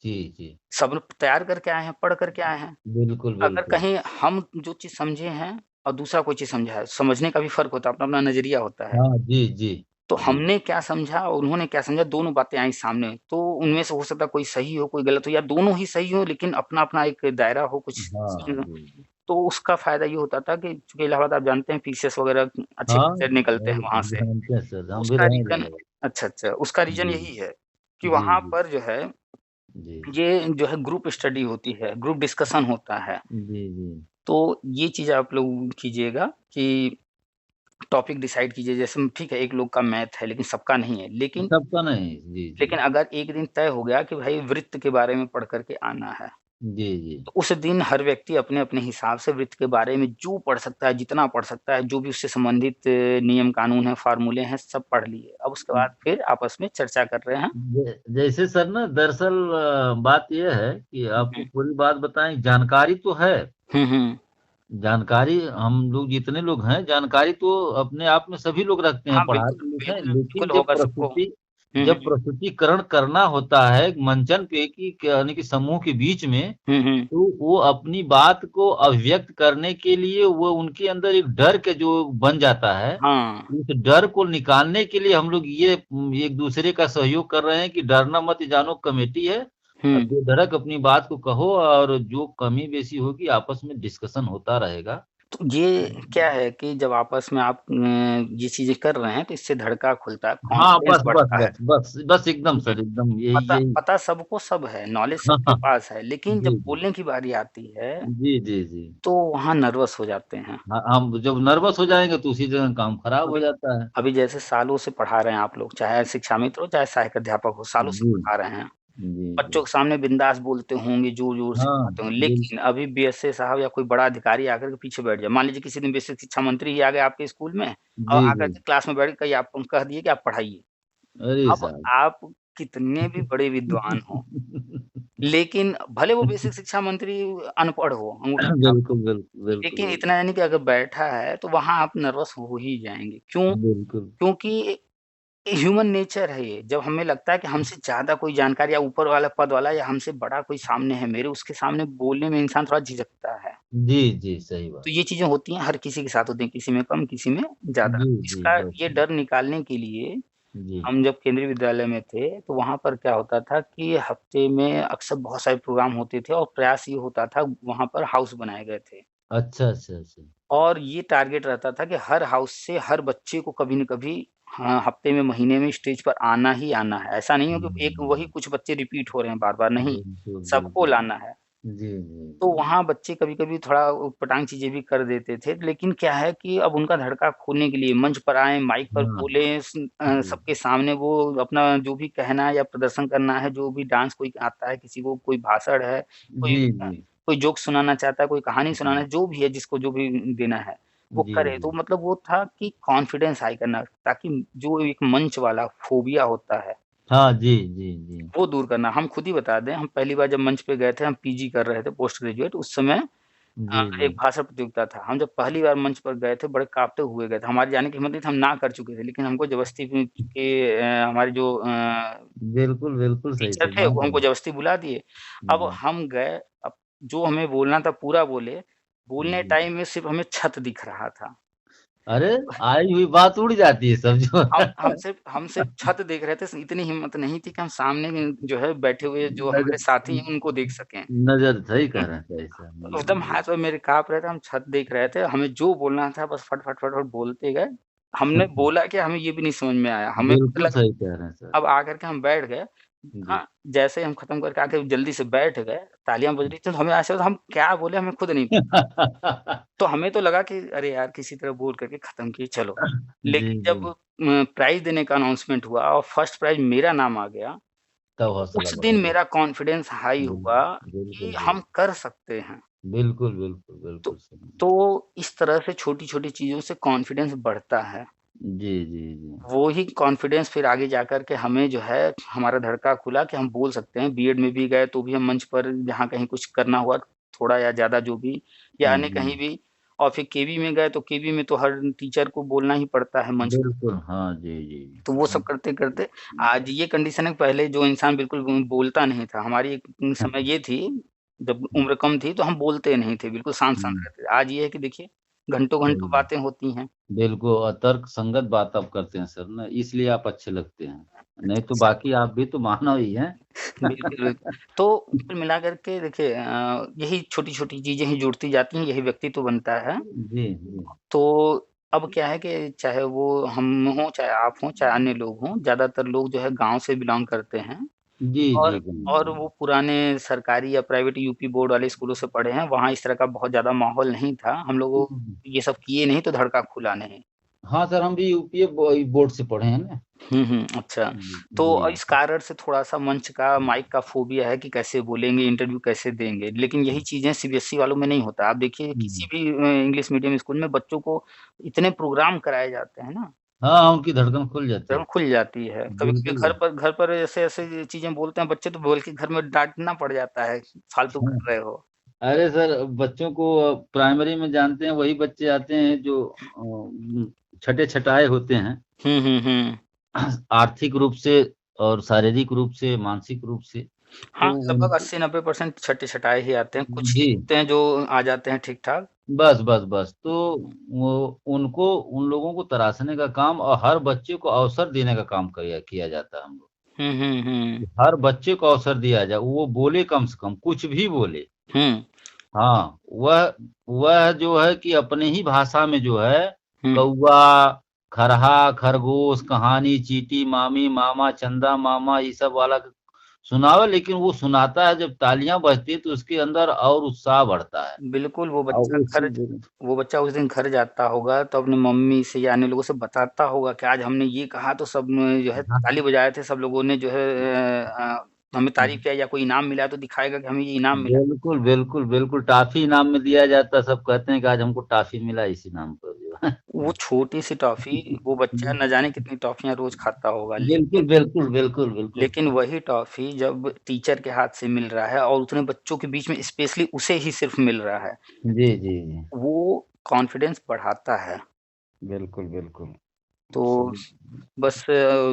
जी, जी, सब लोग तैयार करके आए हैं, पढ़ कर के आए हैं। बिल्कुल, अगर बिल्कुल, कहीं हम जो चीज़ समझे हैं और दूसरा कोई चीज़ समझा है, समझने का भी फ़र्क होता है, अपना-अपना नज़रिया होता है। हाँ, जी, जी, तो जी, हमने क्या समझा और उन्होंने क्या समझा, दोनों बातें आई सामने। तो उनमें से हो सकता है कोई सही हो, कोई गलत हो या दोनों ही सही हो लेकिन अपना-अपना एक दायरा हो, कुछ हाँ, सीखने का। जी, तो उसका फ़ायदा ये होता था कि चूँकि इलाहाबाद आप जानते हैं फीचर्स वग़ैरह अच्छे हाँ, खासे निकलते हैं वहाँ से। जानते हैं सर, तो हम भी उसका रहे हैं रीज़न इलाहाबाद। अच्छा, अच्छा, उसका रीज़न जी, यही है कि जी, वहाँ जी, पर जो है, जी, ये जो है ग्रुप स्टडी होती है, ग्रुप डिस्कशन होता है। जी, जी, तो ये चीज़ आप लोग कीजिएगा कि टॉपिक डिसाइड कीजिए जैसे ठीक है, एक लोग का मैथ है लेकिन सबका नहीं है। लेकिन सबका नहीं, जी, जी, लेकिन अगर एक दिन तय हो गया कि भाई वृत्त के बारे में पढ़ कर के आना है, जी, जी, तो उस दिन हर व्यक्ति अपने-अपने हिसाब से वृत्त के बारे में जो पढ़ सकता है, जितना पढ़ सकता है, जो भी उससे संबंधित नियम कानून हैं, फ़ॉर्मूले हैं, सब पढ़ लिए। अब उसके बाद फिर आपस में चर्चा कर रहे हैं। जैसे सर ना दरअसल बात ये है कि हुँ, आपको हुँ। पूरी बात बताएं, जानकारी तो है, हुँ, हुँ। जानकारी हम लोग जितने लोग हैं जानकारी तो अपने आप में सभी लोग रखते हैं, हाँ, बिल्कुल, पढ़ाते लिखे हैं, बिल्कुल, लेकिन बिल्कुल जब होगा सबको। प्रस्तुति जब प्रस्तुतिकरण करना होता है मंचन पे कि यानी कि समूह के बीच में, तो वो अपनी बात को अभिव्यक्त करने के लिए वो उनके अंदर एक डर के जो बन जाता है, हाँ। उस डर को निकालने के लिए हम लोग ये एक दूसरे का सहयोग कर रहे हैं कि डरना मत जानो कमेटी है, अब बेधड़क अपनी बात को कहो और जो कमी बेसी होगी आपस में डिस्कशन होता रहेगा। तो ये क्या है कि जब आपस में आप ये चीजें कर रहे हैं तो इससे धड़का खुलता है, हाँ, कॉन्फिडेंस बस बस बढ़ता है। बस बस बस एकदम सर, एकदम यही पता यही। पता सबको सब है, नॉलेज हाँ सबके हाँ। पास है, लेकिन जब जी जी बोलने की बारी आती है जी जी जी। तो वहाँ नर्वस हो जाते हैं। हाँ, हम जब नर्वस हो जाएंगे तो उसी जगह काम खराब हो अभी जाता है। अभी जैसे सालों से पढ़ा रहे हैं आप लोग, चाहे शिक्षा मित्र हो, चाहे सहायक अध्यापक हो, सालों से जी पढ़ा रहे हैं। जी जी। बच्चों के सामने बिंदास बोलते होंगे, जोर-जोर से हाँ, पढ़ाते होंगे, बिल लेकिन अभी बीएसए साहब या कोई बड़ा अधिकारी आकर के पीछे बैठ जाए। मान लीजिए किसी दिन बेसिक शिक्षा मंत्री ही आ गए आपके स्कूल में और जी आकर जी। के क्लास में बैठ के कहीं आप कह दिए कि आप पढ़ाइए। अरे अब साहब। आप कितने भी बड़े विद्वान हों, लेकिन भले वो बेसिक शिक्षा मंत्री अनपढ़ हो, अंगूठा छाप हो, बिल्कुल बिल्कुल बिल्कुल लेकिन बिल्कुल इतना यानी कि अगर बैठा है तो वहाँ आप नर्वस हो ही जाएँगे। क्यों? बिल्कुल। क्योंकि ह्यूमन नेचर है ये। जब हमें लगता है कि हमसे ज़्यादा कोई जानकार या ऊपर वाला पद वाला या हमसे बड़ा कोई सामने है मेरे, उसके सामने बोलने में इंसान थोड़ा झिझकता है। जी जी, सही तो बात। ये चीज़ें होती हैं, हर किसी के साथ होती हैं, किसी में कम, किसी में ज़्यादा। जी जी, इसका बस ये डर निकालने के लिए जी। हम जब केंद्रीय विद्यालय में थे, तो वहाँ पर क्या होता था कि हफ्ते में अक्सर बहुत सारे प्रोग्राम होते थे और प्रयास ये होता था, वहाँ पर हाउस बनाए गए थे। अच्छा अच्छा अच्छा। और ये टारगेट रहता था कि हर हाउस से हर बच्चे को कभी न कभी हाँ, हफ्ते में, महीने में स्टेज पर आना ही आना है। ऐसा नहीं हो कि एक वही कुछ बच्चे रिपीट हो रहे हैं बार-बार, नहीं, बिल्कुल सबको बिल्कुल। लाना है। जी जी तो जी। वहाँ बच्चे कभी-कभी थोड़ा ऊटपटांग चीज़ें भी कर देते थे, लेकिन क्या है कि अब उनका धड़का खोलने के लिए मंच पर आएँ, माइक पर हाँ हाँ। बोलें, जी सबके सामने वो अपना जो भी कहना है या प्रदर्शन करना है, जो भी डांस कोई आता है, किसी को कोई भाषण है, कोई जी जी। कोई जोक सुनाना चाहता है, कोई कहानी सुनाना जी है, जो भी है जिसको जो भी देना है, वो जी करे। जी। तो मतलब वो था कि कॉन्फिडेंस हाई करना, ताकि जो एक मंच वाला फ़ोबिया होता है, हाँ, जी जी जी। वो दूर करना। हम खुद ही बता दें, हम पहली बार जब मंच पे गए थे, हम पीजी कर रहे थे, पोस्ट ग्रेजुएट, उस समय जी जी। एक भाषण प्रतियोगिता था। हम जब पहली बार मंच पर गए थे, बड़े काँपते हुए गए थे। हमारी जाने की हिम्मत नहीं थी, हम ना कर चुके थे, लेकिन हमको ज़बरदस्ती के हमारे जो बिल्कुल, बिल्कुल सही टीचर सही थे, मान वो रहे हमको हैं। ज़बरदस्ती बुला दिए। अब जी, हम गए, अब जो हमें बोलना था पूरा बोले, बोलने जी। टाइम में सिर्फ़ हमें छत दिख रहा था। अरे! आई हुई बात उड़ जाती है समझो। हम सिर्फ़ छत देख रहे थे, इतनी हिम्मत नहीं थी कि हम सामने जो है बैठे हुए जो हमारे नज़र साथी हैं, उनको देख सकें। नज़र सही कह रहे हैं, सही से। एकदम हाथ-पैर मेरे काँप रहे थे, हम छत देख रहे थे, हमें जो बोलना था बस फट, फट, फट, फट बोलते गए। हमने बोला क्या हमें ये भी नहीं समझ में आया। हमें तो बिल्कुल लगा सही कह रहे हैं सर। अब आकर के हम बैठ गए। जी। हाँ, जैसे ही हम खत्म करके आके जल्दी से बैठ गए, तालियाँ बज रही थी तो हमें ऐसा हम क्या बोले हमें खुद नहीं पता। तो हमें तो लगा कि अरे यार किसी तरह बोल करके खत्म किए चलो। जी, लेकिन जी। जब प्राइज़ देने का अनाउंसमेंट हुआ और फर्स्ट प्राइज़ मेरा नाम आ गया, तब तो हौसला उस दिन बढ़ गया। मेरा कॉन्फिडेंस हाई हुआ बिल्कुल, कि बिल्कुल, हम बिल्कुल। कर सकते हैं। बिल्कुल, बिल्कुल, तो बिल्कुल सही। तो इस तरह से छोटी-छोटी चीज़ों से कॉन्फिडेंस बढ़ता है। जी, जी, जी। वो ही कॉन्फिडेंस फिर आगे जाकर के हमें जो है हमारा धड़का खुला कि हम बोल सकते हैं। बीएड में भी गए तो भी हम मंच पर जहाँ कहीं कुछ करना हुआ थोड़ा या ज़्यादा जो भी या अन्य जी। कहीं भी और फिर केवी में गए तो केवी में तो हर टीचर को बोलना ही पड़ता है मंच पर। बिल्कुल, हाँ, जी, जी। तो वो सब करते-करते आज ये कंडीशन है पहले जो इंसान बिल्कुल बोलता नहीं था। हमारी एक समय ये थी जब उम्र कम थी तो हम बोलते नहीं थे, बिल्कुल शांत-शांत हुँ, रहते थे। आज ये है कि देखिए घंटों-घंटों सही। बातें होती हैं। बिल्कुल और तर्क संगत बात आप करते हैं सर ना, इसलिए आप अच्छे लगते हैं। नहीं तो अच्छा। बाकी आप भी तो मानव ही हैं। बिल्कुल, बिल्कुल। तो कुल मिलाकर के देखिए यही छोटी-छोटी चीज़ें ही जुड़ती जाती हैं, यही व्यक्तित्व बनता है। जी, जी। तो अब क्या है कि चाहे वो हम हों, चाहे आप हों, चाहे अन्य लोग हों, ज़्यादातर लोग जो है गाँव से बिलॉन्ग करते हैं जी, जी, और और बिल्कुल। वो पुराने सरकारी या प्राइवेट यूपी बोर्ड वाले स्कूलों से पढ़े हैं, वहाँ इस तरह का बहुत ज़्यादा माहौल नहीं था। हम लोगों हुँ। ये सब किए नहीं तो धड़का खुला नहीं। हाँ सर, हम भी यूपीए बोर्ड से पढ़े हैं ना। अच्छा। जी, तो जी। इस कारण से थोड़ा-सा मंच का, माइक का फ़ोबिया है कि कैसे बोलेंगे, इंटरव्यू कैसे देंगे। लेकिन यही चीज़ें सीबीएसई वालों में नहीं होता। आप देखिए किसी हुँ। भी इंग्लिश मीडियम स्कूल में बच्चों को इतने प्रोग्राम कराए जाते हैं ना, हाँ, उनकी धड़कन खुल जाती धड़कन है। खुल जाती है। कभी-कभी बिल्कुल। घर पर ऐसे-ऐसे चीज़ें बोलते हैं बच्चे तो बल्कि घर में डाँटना पड़ जाता है, फालतू कर रहे हो। अरे सर, बच्चों को प्राइमरी में जानते हैं वही बच्चे आते हैं जो छटे-छटाए होते हैं। हुँ, हुँ, हुँ। आर्थिक रूप से और शारीरिक रूप से, मानसिक रूप से। हाँ, तो लगभग उनको 80-90% छट्टे-छटाए ही आते हैं, कुछ ही जी, होते हैं जो आ जाते हैं ठीक-ठाक। बस। तो वो उनको उन लोगों को तराशने का काम और हर बच्चे को अवसर देने का काम किया जाता है हम लोग। हुँ। हर बच्चे को अवसर दिया जाए, वो बोले कम से कम, कुछ भी बोले। हुँ, हाँ, वह जो है कि अपने ही भाषा में जो है हुँ। कौवा, खरहा, खरगोश, कहानी, चींटी, मामी, मामा, चंदा मामा, ये सब वाला सुनावे, लेकिन वो सुनाता है जब तालियां बजती है तो उसके अंदर और उत्साह बढ़ता है। बिल्कुल, और उसी दिन वो बच्चा उस दिन घर जाता होगा तो अपनी मम्मी से या अन्य लोगों से बताता होगा कि आज हमने ये कहा तो सब ने जो है ताली बजाए थे, सब लोगों ने जो है हमें तारीफ़ किया या कोई इनाम मिला तो दिखाएगा कि हमें ये इनाम मिला। बिल्कुल टॉफी इनाम में दिया जाता है, सब कहते हैं कि आज हमको टॉफी मिला इस इनाम पर जो है। वो छोटी-सी टॉफ़ी, वो बच्चा न जाने कितनी टॉफ़ियाँ रोज़ खाता होगा, बिल्कुल। लेकिन वही टॉफ़ी जब टीचर के हाथ से मिल रहा है और उतने बच्चों के बीच में स्पेशली उसे ही सिर्फ़ मिल रहा है, जी। वो कॉन्फिडेंस बढ़ाता है। बिल्कुल। तो सही। बस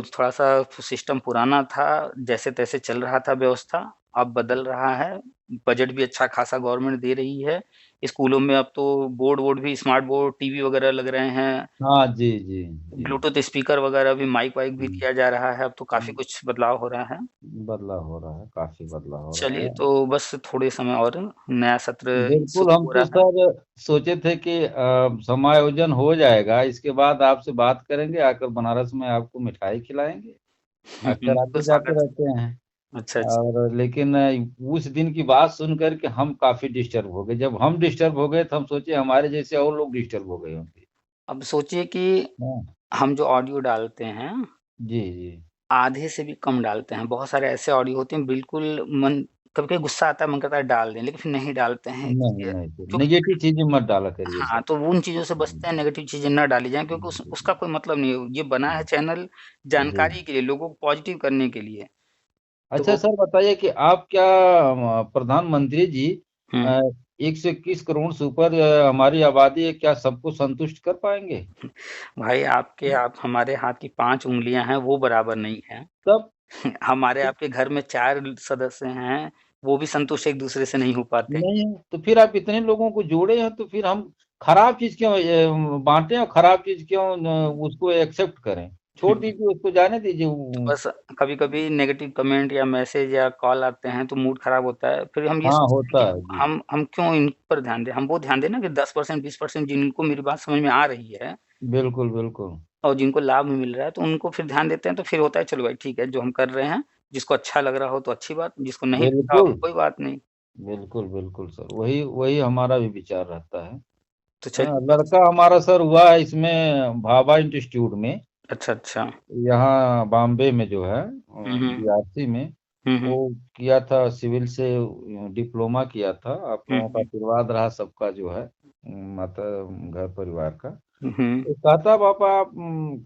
थोड़ा-सा सिस्टम पुराना था, जैसे-तैसे चल रहा था व्यवस्था, अब बदल रहा है, बजट भी अच्छा खासा गवर्नमेंट दे रही है। स्कूलों में अब तो बोर्ड-वोर्ड भी स्मार्ट बोर्ड, टीवी वगैरह लग रहे हैं, हाँ, जी। ब्लूटूथ स्पीकर वगैरह भी माइक-वाइक भी हुँ, दिया जा रहा है, अब तो काफ़ी हुँ। कुछ बदलाव हो रहा है। बदलाव हो रहा है, काफ़ी बदलाव हो रहा चलिए, है। तो बस थोड़े समय और नया सत्र बिल्कुल, शुरू हम हो तो रहा है। सर सोचे थे कि समायोजन हो जाएगा, इसके बाद आपसे बात करेंगे, आकर बनारस में आपको मिठाई खिलाएँगे। अक्सर बिल्कुल आते-जाते स्वागत रहते हैं। अच्छा। और लेकिन उस दिन की बात सुन कर के हम काफ़ी डिस्टर्ब हो गए। जब हम डिस्टर्ब हो गए तो हम सोचे हमारे जैसे और लोग डिस्टर्ब हो गए होंगे। अब सोचिए कि हाँ। हम जो ऑडियो डालते हैं जी। आधे से भी कम डालते हैं। बहुत सारे ऐसे ऑडियो होते हैं बिल्कुल मन कभी-कभी गुस्सा आता है, मन करता है डाल दें, लेकिन फिर नहीं डालते हैं। ये नहीं, क्योंकि नेगेटिव चीज़ें मत डाला करिए हाँ, सर। तो वो उन चीज़ों से जी। बचते हैं, नेगेटिव चीज़ें ना डाली जाएँ क्योंकि उसका कोई मतलब नहीं है। ये बना है चैनल जी। जानकारी के लिए, लोगों को पॉज़िटिव करने के लिए। अच्छा तो सर बताइए कि आप क्या प्रधानमंत्री जी हुँ, अ, 121 करोड़ से ऊपर हमारी आबादी है, क्या सबको संतुष्ट कर पाएँगे? भाई आप हमारे हाथ की 5 उँगलियाँ हैं, वो बराबर नहीं हैं। तब हमारे आपके घर में 4 सदस्य हैं, वो भी संतुष्ट एक-दूसरे से नहीं हो पाते। नहीं है, तो फिर आप इतने लोगों को जोड़े हैं, तो फिर हम खराब चीज़ क्यों बाँटे और खराब चीज़ क्यों उसको एक्सेप्ट करें? छोड़ दीजिए, उसको जाने दीजिए तो वो। बस कभी-कभी नेगेटिव कमेंट या मैसेज या कॉल आते हैं तो मूड खराब होता है। फिर हम ये हाँ, सोचते हैं होता कि है, जी। हम क्यों इन पर ध्यान दें? हम वो ध्यान दें ना कि 10% 20% जिनको मेरी बात समझ में आ रही है बिल्कुल। और जिनको लाभ मिल रहा है तो उनको फिर ध्यान देते हैं तो फिर होता है चलो भाई ठीक है जो हम कर रहे हैं, जिसको अच्छा लग रहा हो तो अच्छी बात, जिसको नहीं लग रहा हो बिल्कुल, कोई बात नहीं। बिल्कुल सर, वही हमारा भी विचार रहता है। तो हाँ, चलिए बस लड़का हमारा सर हुआ है इसमें भाभा इंस्टीट्यूट में, अच्छा। यहाँ बॉम्बे में जो है हुँ। बीआरसी में, हुँ। वो किया था सिविल से डिप्लोमा किया था। आप हुँ, लोगों का हुँ। आशीर्वाद रहा सबका जो है माता घर परिवार का। हुँ। तो कहता पापा आप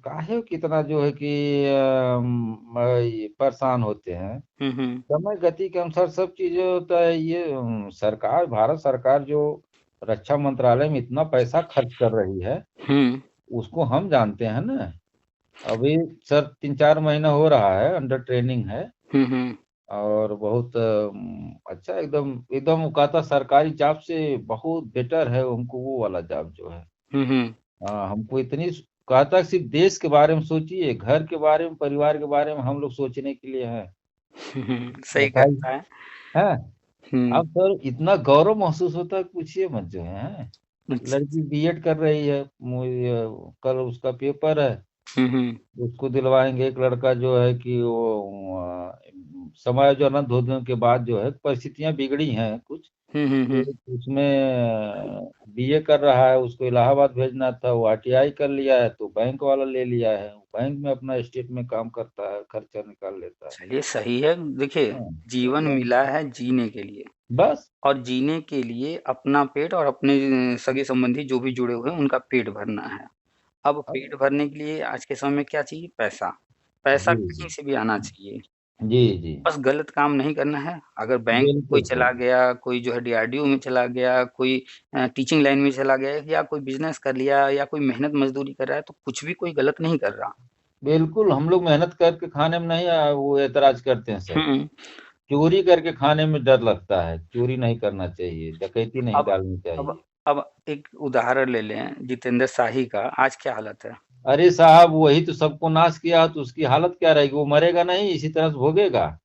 काहे कितना जो है कि ये परेशान होते हैं। हुँ। समय गति के अनुसार सब चीज़ें होता है ये सरकार भारत सरकार जो रक्षा मंत्रालय में इतना पैसा खर्च कर रही है, हुँ। उसको हम जानते हैं ना। अभी सर 3-4 महीना हो रहा है, अंडर ट्रेनिंग है हुँ। और बहुत अच्छा एकदम वो कहता सरकारी जॉब से बहुत बेटर है हमको वो वाला जॉब जो है। हुँ। हमको इतनी कहता सिर्फ देश के बारे में सोचिए, घर के बारे में, परिवार के बारे में हम लोग सोचने के लिए हैं। सही बताइए, कहता है। हैं? हुँ। अब सर इतना गौरव महसूस होता है पूछिए मत जो है। अच्छा। लड़की बीएड कर रही है, कल उसका पेपर है, हुँ। उसको दिलवाएँगे। एक लड़का जो है कि वो समायोजन होने के बाद जो है परिस्थितियाँ बिगड़ी हैं कुछ, तो हुँ। उसमें बीए कर रहा है, उसको इलाहाबाद भेजना था, वो आईटीआई कर लिया है, तो बैंक वाला ले लिया है। बैंक में अपना स्टेट में काम करता है, खर्चा निकाल लेता है। चलिए सही है। देखिए, हाँ, तो जीवन बस मिला है जीने के लिए बस, और जीने के लिए अपना पेट और अपने सगे-संबंधी जो भी जुड़े हुए हैं, उनका पेट भरना है। अब अब पेट भरने के लिए आज के समय में क्या चाहिए? पैसा। पैसा जी। कहीं से भी आना चाहिए। जी। बस गलत काम नहीं करना है। अगर बैंक में कोई बिल्कुल चला सर। गया, कोई जो है डीआरडीओ में चला गया, कोई टीचिंग लाइन में चला गया या कोई बिज़नेस कर लिया या कोई मेहनत मज़दूरी कर रहा है, तो कुछ भी कोई गलत नहीं कर रहा। बिल्कुल, हम लोग मेहनत करके खाने में नहीं वो ऐतराज करते हैं सर। हम्म। चोरी करके खाने में डर लगता है, चोरी नहीं करना चाहिए, डकैती नहीं अब डालनी अब चाहिए। अब एक उदाहरण ले लें जितेंद्र शाही का, आज क्या हालत है। अरे साहब, वही तो सबको नाश किया, तो उसकी हालत क्या रहेगी? वो मरेगा नहीं, इसी तरह से भोगेगा।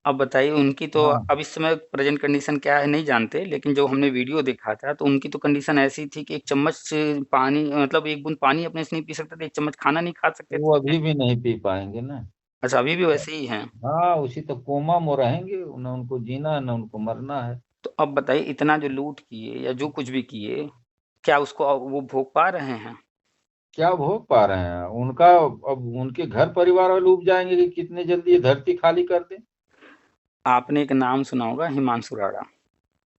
अब बताइए उनकी तो, हाँ, अब इस समय प्रेजेंट कंडीशन क्या है नहीं जानते, लेकिन जो हमने वीडियो देखा था तो उनकी तो कंडीशन ऐसी थी कि एक चम्मच पानी, मतलब एक बूंद पानी अपने से नहीं पी सकते थे, एक चम्मच खाना नहीं खा सकते वो थे। अभी भी नहीं पी पाएंगे ना। अच्छा, अभी भी वैसे ही हैं। हाँ, उसी तो कोमा में रहेंगे, न उनको जीना है न उनको मरना है। तो अब बताइए इतना जो लूट किए या जो कुछ भी किए, क्या उसको अब वो भोग पा रहे हैं। क्या भोग पा रहे हैं उनका? अब उनके घर परिवार वाले उब जाएंगे कि कितने जल्दी ये धरती खाली कर दें। आपने एक नाम सुना होगा, हिमांशु राणा।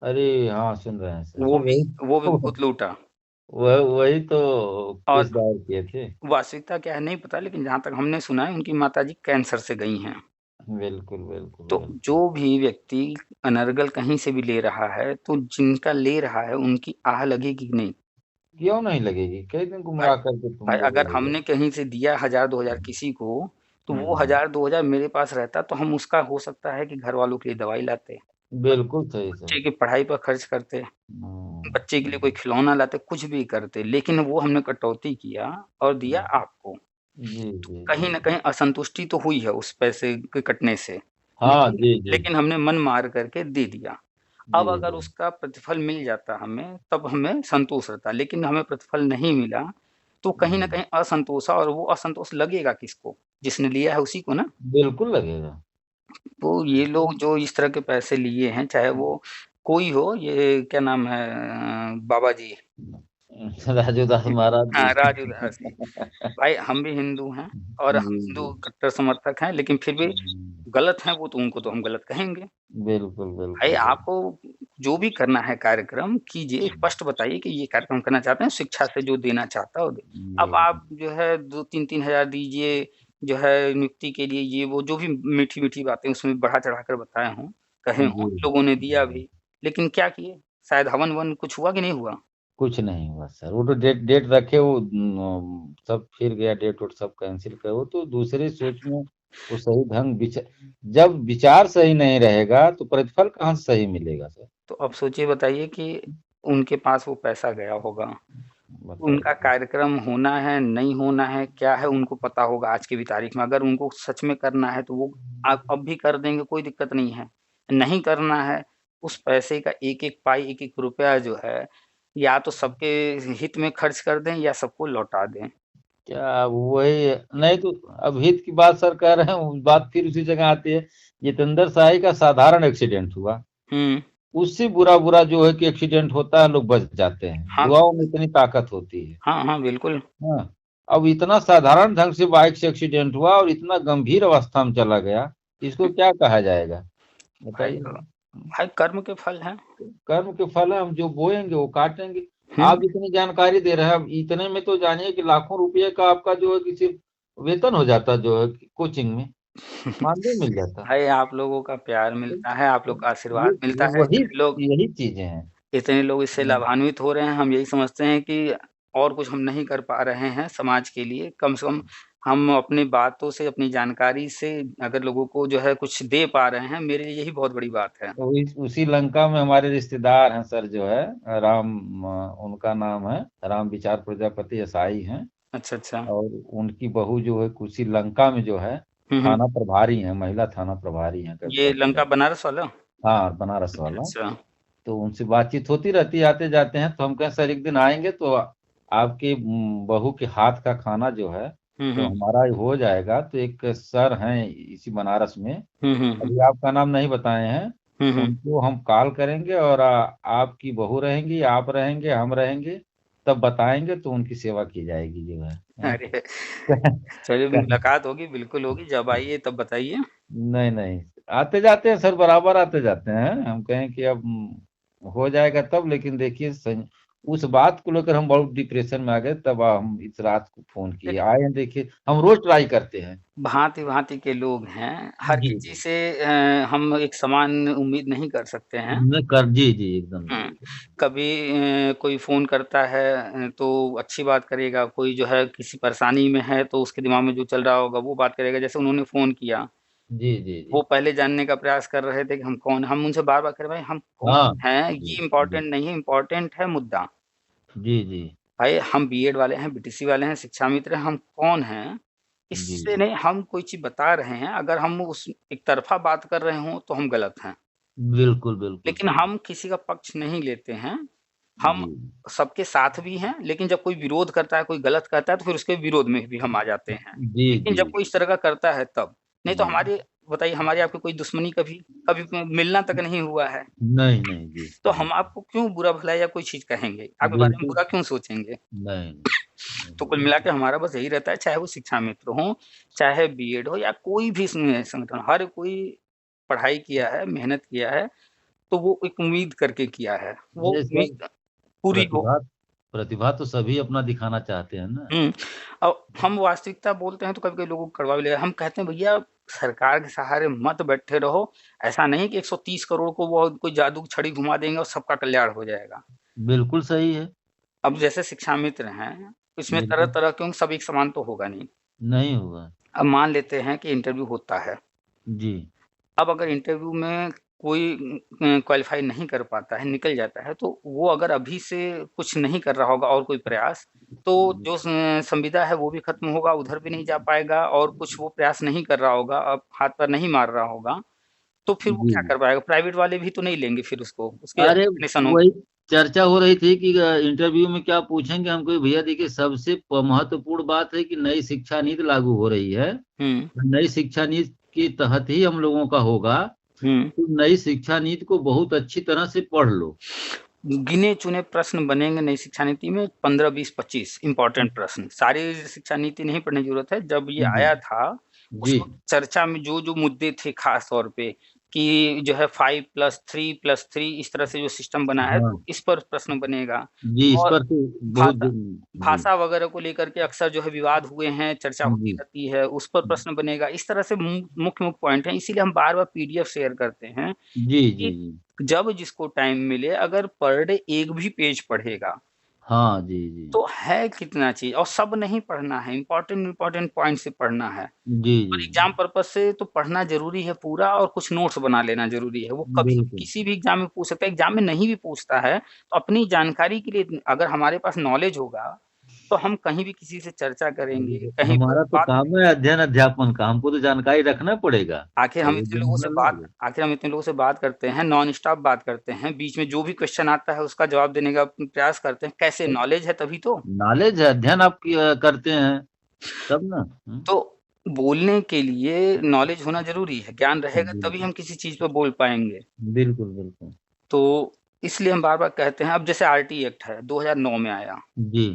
अरे हाँ, सुन रहे हैं सर। वो भी वही वो भी बहुत लूटा। वही तो केस और दायर किए थे। वास्तविकता क्या है नहीं पता, लेकिन जहाँ तक हमने सुना है उनकी माताजी कैंसर से गई हैं। बिल्कुल बिल्कुल तो जो बिल्कुल। भी व्यक्ति अनर्गल कहीं से भी ले रहा है, तो जिनका ले रहा है उनकी आह लगेगी कि नहीं। क्यों नहीं लगेगी? कई दिन भाई गुमराह करके तुम भाई लोग अगर रहे हो। हमने कहीं से दिया 1000-2000 किसी को, तो वो हम्म, 1000-2000 मेरे पास रहता तो हम उसका हो सकता है कि घर वालों के लिए दवाई लाते, बिल्कुल सही बच्चे सही। की पढ़ाई पर खर्च करते, बच्चे के लिए कोई हम्म, खिलौना लाते, कुछ भी करते, लेकिन वो हमने कटौती किया और दिया आपको। जी जी जी। कहीं न कहीं असंतुष्टि तो हुई है उस पैसे के कटने से, हाँ, लेकिन जी जी लेकिन हमने मन मार करके दे दिया। जी अब अगर जी। उसका प्रतिफल मिल जाता हमें, तब हमें संतोष रहता, लेकिन हमें प्रतिफल नहीं मिला, तो कहीं न जी, कहीं असंतोष है, और वो असंतोष लगेगा किसको? जिसने लिया है उसी को ना। बिल्कुल लगेगा। तो ये लोग जो इस तरह के पैसे लिए हैं, चाहे वो कोई हो, ये क्या नाम है, बाबा जी, राजू दास महाराज जी। हाँ, राजू दास जी। भाई हम भी हिंदू हैं और हम जी हिंदू जी। कट्टर समर्थक हैं, लेकिन फिर भी गलत हैं वो, तो उनको तो हम गलत कहेंगे। बिल्कुल भाई बिल्कुल बिल्कुल। आपको जो भी करना है कार्यक्रम कीजिए, स्पष्ट बताइए कि ये कार्यक्रम करना चाहते हैं, शिक्षा से जो देना चाहता है वो दे। अब जी आप जो है 2-3-3 हज़ार दीजिए, जो है नियुक्ति के लिए, ये वो जो भी मीठी-मीठी बातें उसमें बढ़ा-चढ़ा कर बताए हों, कहे जी। हों, लोगों ने दिया जी। भी, लेकिन क्या किए? शायद हवन-ववन कुछ हुआ कि नहीं हुआ? कुछ नहीं हुआ सर, वो तो डेट डेट रखे, वो सब फिर गया, डेट वोट सब कैंसिल कर, वो तो दूसरे सोच में वो सही ढंग विचार, जब विचार सही नहीं रहेगा तो प्रतिफल कहाँ से सही मिलेगा सर? तो अब सोचिए बताइए कि उनके पास वो पैसा गया होगा, उनका बताइए। कार्यक्रम होना है, नहीं होना है, क्या है उनको पता होगा आज की भी तारीख में। अगर उनको सच में करना है तो वो आप अब भी कर देंगे, कोई दिक्कत नहीं है। नहीं करना है, उस पैसे का एक-एक पाई, एक-एक रुपया जो है, या तो सबके हित में खर्च कर दें या सबको लौटा दें। क्या वही? नहीं तो अब हित की बात सर कह रहे हैं, बात फिर उसी जगह आती है। जितेंद्र शाही का साधारण एक्सीडेंट हुआ, हुँ। उससे बुरा बुरा जो है कि एक्सीडेंट होता है, लोग बच जाते हैं, हाँ, दुआओं में इतनी ताकत होती है। हाँ, हाँ, बिल्कुल। हाँ, अब इतना साधारण ढंग से बाइक से एक्सीडेंट हुआ और इतना गंभीर अवस्था में चला गया, इसको क्या कहा जाएगा? भाई बताइए। भाई कर्म के फल हैं। कर्म के फल है, हम जो बोएंगे वो काटेंगे। हुँ। आप इतनी जानकारी दे रहे हैं, अब इतने में तो जानिए कि लाखों रुपए का आपका जो है कि सिर्फ वेतन हो जाता, जो है कि कोचिंग में मानदेय मिल जाता। भाई आप लोगों का प्यार तो मिलता है, आप लोग का ये आशीर्वाद मिलता है, वही, यही चीजें हैं। इतने लोग इससे लाभान्वित हो रहे हैं, हम यही समझते हैं कि और कुछ हम नहीं कर पा रहे हैं समाज के लिए, कम से कम हम अपनी बातों से, अपनी जानकारी से अगर लोगों को जो है कुछ दे पा रहे हैं, मेरे लिए यही बहुत बड़ी बात है। तो उसी लंका में हमारे रिश्तेदार हैं सर, जो है राम, उनका नाम है राम विचार प्रजापति, ऐसाई हैं। अच्छा, अच्छा। और उनकी बहू जो है उसी लंका में जो है हुँ, हुँ। थाना प्रभारी है, महिला थाना प्रभारी है ये कभी। लंका बनारस वाला? हाँ, बनारस वाला। अच्छा। तो उनसे बातचीत होती रहती है, आते जाते हैं, तो हम कहें सर एक दिन आएंगे तो आपके बहू के हाथ का खाना जो है हुँ, तो हुँ। हमारा हो जाएगा। तो एक सर हैं इसी बनारस में, हुँ, हुँ, हुँ। अभी आपका नाम नहीं बताए हैं, हुँ, हुँ। उनको हम कॉल करेंगे और आपकी बहू रहेंगी, आप रहेंगे, हम रहेंगे, तब बताएंगे तो उनकी सेवा की जाएगी जो है। अरे! चलिए मुलाकात होगी, बिल्कुल होगी, जब आइए तब बताइए। नहीं नहीं, आते जाते हैं सर, बराबर आते जाते हैं। हम कहें कि अब हो जाएगा तब, लेकिन देखिए उस बात को लेकर हम बहुत डिप्रेशन में आ गए, तब हम इस रात को फोन किए, आए हैं, देखिए हम रोज ट्राई करते हैं। भांति-भांति के लोग हैं, हर जी किसी से हम एक समान उम्मीद नहीं कर सकते हैं। न कर जी जी एकदम हुँ, जी। कभी कोई फ़ोन करता है तो अच्छी बात करेगा, कोई जो है किसी परेशानी में है तो उसके दिमाग में जो चल रहा होगा वो बात करेगा। जैसे उन्होंने फ़ोन किया, जी जी वो जी। पहले जानने का प्रयास कर रहे थे कि हम कौन हैं। हम उनसे बार-बार कह रहे भाई हम कौन हाँ हैं, जी ये जी इम्पोर्टेंट नहीं है, इम्पोर्टेंट है मुद्दा। जी जी भाई हम बीएड वाले हैं, बीटीसी वाले हैं, शिक्षा मित्र हैं, हम कौन हैं, जी इससे जी। नहीं हम कोई चीज़ बता रहे हैं, अगर हम उस एक तरफ़ा बात कर रहे हों तो हम गलत हैं। बिल्कुल बिल्कुल लेकिन सही। हम किसी का पक्ष नहीं लेते हैं, हम जी सबके साथ भी हैं, लेकिन जब कोई विरोध करता है, कोई गलत करता है तो फिर उसके विरोध में भी हम आ जाते हैं। जी लेकिन जी जब कोई इस तरह का करता है तब, नहीं तो जी। हमारी बताइए हमारी आपकी कोई दुश्मनी कभी कभी मिलना तक नहीं हुआ है, नहीं नहीं जी तो जी। हम आपको क्यों बुरा-भला या कोई चीज़ कहेंगे? आपके बारे में बिल्कुल बुरा क्यों सोचेंगे? नहीं तो नहीं। कुल मिला के हमारा बस यही रहता है, चाहे वो शिक्षा मित्र हों, चाहे बीएड हो या कोई भी संगठन, हर कोई पढ़ाई किया है, मेहनत किया है, तो वो एक उम्मीद करके किया है। वो ये सब उम्मीद पूरी हो। प्रतिभा प्रतिभा तो सभी अपना दिखाना चाहते हैं ना। हुँ, और हम वास्तविकता बोलते हैं तो कभी-कभी लोगों को कड़वा भी लगेगा। हम कहते हैं भैया सरकार के सहारे मत बैठे रहो। ऐसा नहीं कि 130 करोड़ को वो कोई जादू की छड़ी घुमा देंगे और सबका कल्याण हो जाएगा। बिल्कुल सही है। अब जैसे शिक्षा मित्र हैं, इसमें बिल्कुल तरह-तरह के होंगे, सब एक समान तो होगा नहीं। नहीं होगा। अब मान लेते हैं कि इंटरव्यू होता है। जी अब अगर इंटरव्यू में कोई क्वालीफ़ाई नहीं कर पाता है, निकल जाता है, तो वो अगर अभी से कुछ नहीं कर रहा होगा और कोई प्रयास, तो जो संविदा है वो भी खत्म होगा, उधर भी नहीं जा पाएगा और कुछ वो प्रयास नहीं कर रहा होगा, अब हाथ पैर नहीं मार रहा होगा, तो फिर वो जी। क्या कर पाएगा? प्राइवेट वाले भी तो नहीं लेंगे फिर उसको, उसकी अरे एप्लीकेशन होगी। वही चर्चा हो रही थी कि इंटरव्यू में क्या पूछेंगे हमको, भैया देखिए सबसे महत्वपूर्ण बात है कि नई शिक्षा नीति लागू हो रही है। हुँ, नई शिक्षा नीति के तहत ही हम लोगों का होगा। हुँ। तो नई शिक्षा नीति को बहुत अच्छी तरह से पढ़ लो। गिने-चुने प्रश्न बनेंगे नई शिक्षा नीति में 15, 20, 25 इम्पोर्टेंट प्रश्न। सारी शिक्षा नीति नहीं पढ़ने की ज़रूरत है। जब ये जी आया था, जी उस वक़्त चर्चा में जो-जो मुद्दे थे ख़ास तौर पे कि जो है 5+3+3 इस तरह से जो सिस्टम बना है, हाँ तो इस पर प्रश्न बनेगा। जी इस और पर तो बहुत भाषा जी भाषा वगैरह को लेकर के अक्सर जो है विवाद हुए हैं, चर्चा होती जी रहती है, उस पर प्रश्न बनेगा। इस तरह से मुख्य-मुख्य पॉइंट हैं, इसीलिए हम बार-बार पीडीएफ शेयर करते हैं जी जी कि जी। जब जिसको टाइम मिले अगर पर डे एक भी पेज पढ़ेगा, हाँ जी जी तो है कितना चीज़ और सब नहीं पढ़ना है, इम्पोर्टेंट पॉइंट से पढ़ना है। जी और जी एग्ज़ाम पर्पज़ से तो पढ़ना ज़रूरी है पूरा और कुछ नोट्स बना लेना ज़रूरी है। वो कभी बिल्कुल। किसी भी एग्ज़ाम में पूछ सकता है, एग्ज़ाम में नहीं भी पूछता है, तो अपनी जानकारी के लिए अगर हमारे पास नॉलेज होगा, तो हम कहीं भी किसी से चर्चा करेंगे, कहीं पर हमारा तो बात काम है अध्ययन अध्यापन का, हमको तो जानकारी रखना पड़ेगा। तो वो जानना अलग है। आखिर हम इतने लोगों से बात करते हैं, नॉन स्टॉप बात करते हैं, बीच में जो भी क्वेश्चन आता है उसका जवाब देने का प्रयास करते हैं। कैसे? नॉलेज है तभी तो। नॉलेज है, अध्ययन आप करते हैं तब ना। तो बोलने के लिए नॉलेज होना ज़रूरी है, ज्ञान रहेगा तभी बिल्कुल हम किसी चीज़ पे बोल पाएँगे। बिल्कुल बिल्कुल। तो इसलिए हम बार-बार कहते हैं अब जैसे आरटी एक्ट है, 2009 में आया, जी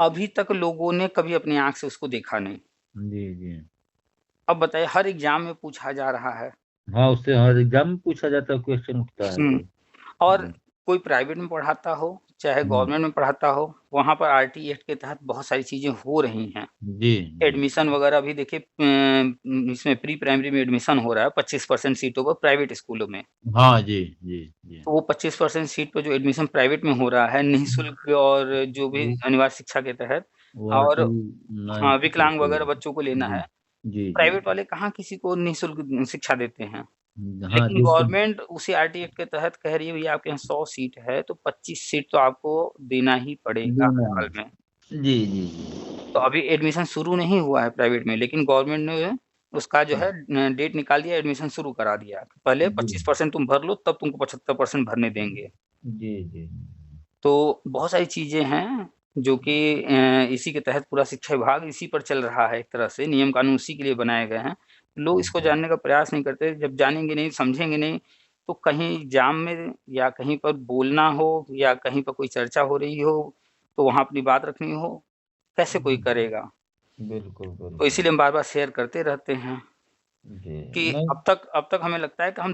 अभी तक लोगों ने कभी अपनी आँख से उसको देखा नहीं। जी जी। अब बताइए हर एग्ज़ाम में पूछा जा रहा है। हाँ उससे हर एग्जाम में पूछा जाता है, क्वेश्चन उठता है हुँ। तो। और जी कोई प्राइवेट में पढ़ाता हो, चाहे हम्म, गवर्नमेंट में पढ़ाता हो, वहाँ पर आरटी एक्ट के तहत बहुत सारी चीज़ें हो रही हैं। जी जी। एडमिशन वगैरह भी देखिए इसमें प्री प्राइमरी में एडमिशन हो रहा है 25% सीटों पर प्राइवेट स्कूलों में। हाँ जी जी जी। तो वो 25% सीट पे जो एडमिशन प्राइवेट में हो रहा है निःशुल्क और जो भी वो अनिवार्य शिक्षा के तहत वो और आर्टिकल हाँ, 90 विकलांग करके। वगैरह बच्चों को लेना जी है। जी जी। प्राइवेट वाले कहाँ किसी को निःशुल्क शिक्षा देते हैं। हाँ लेकिन जिसको। गवर्नमेंट उसी आरटी एक्ट के तहत कह रही है भैया आपके यहाँ 100 सीट है तो 25 सीट तो आपको देना ही पड़ेगा हर देना हाल है। में। जी जी जी। तो अभी एडमिशन शुरू नहीं हुआ है प्राइवेट में लेकिन गवर्नमेंट ने उसका जो है डेट निकाल दिया एडमिशन शुरू करा दिया। पहले जी 25% तुम भर लो तब तुमको 75% भरने देंगे। जी जी। तो बहुत सारी चीज़ें हैं जो कि इसी के तहत पूरा शिक्षा विभाग इसी पर चल रहा है एक तरह से नियम कानून उसी के लिए बनाए गए हैं। लोग इसको जानने का प्रयास नहीं करते, जब जानेंगे नहीं, समझेंगे नहीं, तो कहीं एग्ज़ाम में या कहीं पर बोलना हो या कहीं पर कोई चर्चा हो रही हो, तो वहाँ अपनी बात रखनी हो, कैसे कोई करेगा? बिल्कुल तो बिल्कुल। इसीलिए हम बार-बार शेयर करते रहते हैं जी कि नहीं। अब तक हमें लगता है कि हम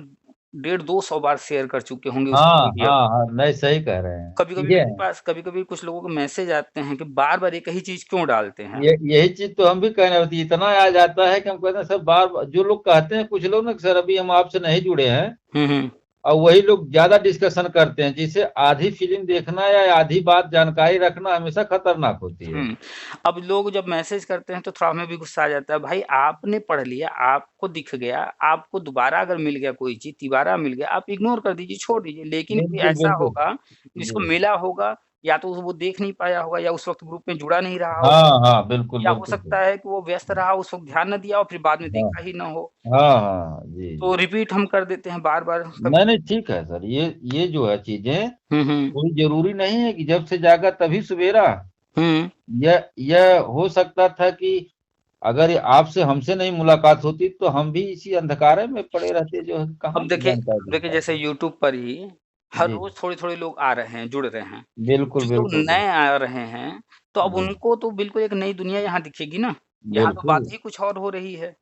डेढ़ 200 बार शेयर कर चुके होंगे उस हाँ पीडीएफ। हाँ हाँ, नहीं सही कह रहे हैं। कभी-कभी ये मेरे पास कभी-कभी कुछ लोगों के मैसेज आते हैं कि बार-बार एक ही चीज़ क्यों डालते हैं? यही चीज तो हम भी कहने होती है, इतना आ जाता है कि हम कहते हैं सर बार जो लोग कहते हैं कुछ लोग ना कि सर अभी हम आपसे नहीं जुड़े हैं, हुँ, हुँ। और वही लोग ज्यादा डिस्कशन करते हैं, जिसे आधी फिल्म देखना या आधी बात जानकारी रखना हमेशा खतरनाक होती है। अब लोग जब मैसेज करते हैं तो थोड़ा हमें भी गुस्सा आ जाता है, भाई आपने पढ़ लिया, आपको दिख गया, आपको दोबारा अगर मिल गया कोई चीज़, तिबारा मिल गया, आप इग्नोर कर दीजिए, छोड़ दीजिए। लेकिन कोई बिल्कुल ऐसा बिल्कुल। होगा जिसको जी। मिला होगा, या तो वो देख नहीं पाया होगा या उस वक़्त ग्रुप में जुड़ा नहीं रहा होगा, हाँ हाँ, बिल्कुल या हो बिल्कुल सकता सही। है कि वो व्यस्त रहा, उस वक़्त ध्यान ना दिया हो, फिर बाद में हाँ देखा ही ना हो। हाँ हाँ, जी तो जी। रिपीट हम कर देते हैं बार-बार कभी। नहीं नहीं, ठीक है सर, ये जो है चीजें हुँ, हुँ। कोई जरूरी नहीं है कि जब से जागा तभी सवेरा। हुँ। यह हो सकता था कि अगर ये आपसे हमसे नहीं मुलाकात होती तो हम भी इसी अंधकार में पड़े रहते, जो है कहाँ अब देखिए जानकारी मिल देखिए जैसे पाती। यूट्यूब पर ही हर जी रोज़ थोड़े-थोड़े लोग आ रहे हैं, जुड़ रहे हैं। बिल्कुल जो लोग बिल्कुल नए बिल्कुल। आ रहे हैं, तो अब जी उनको तो बिल्कुल एक नई दुनिया यहाँ दिखेगी ना, यहाँ तो बिल्कुल। बात ही कुछ और हो रही है।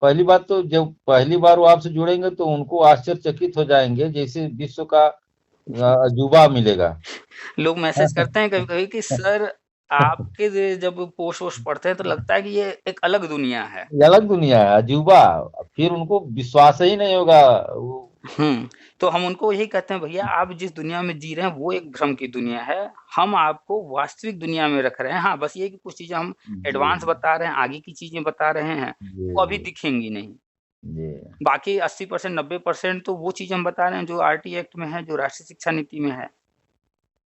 पहली बात तो जब पहली बार वो आपसे जुड़ेंगे तो उनको आश्चर्यचकित हो जाएंगे, जैसे विश्व का अजूबा मिलेगा। लोग मैसेज करते हैं कभी-कभी कि सर आपके जब पोस्ट वोस्ट पढ़ते हैं तो लगता है कि ये एक अलग दुनिया है। ये अलग दुनिया है, अजूबा। फिर उनको विश्वास ही नहीं होगा वो। तो हम उनको यही कहते हैं भैया आप जिस दुनिया में जी रहे हैं वो एक भ्रम की दुनिया है, हम आपको वास्तविक दुनिया में रख रहे हैं। हाँ, बस ये है कि कुछ चीज़ें हम जी एडवांस बता रहे हैं, आगे की चीज़ें बता रहे हैं, जी वो अभी जी दिखेंगी नहीं। जी। बाकी 80% 90% तो वो चीज़ हम बता रहे हैं जो आरटी एक्ट में है, जो राष्ट्रीय शिक्षा नीति में है।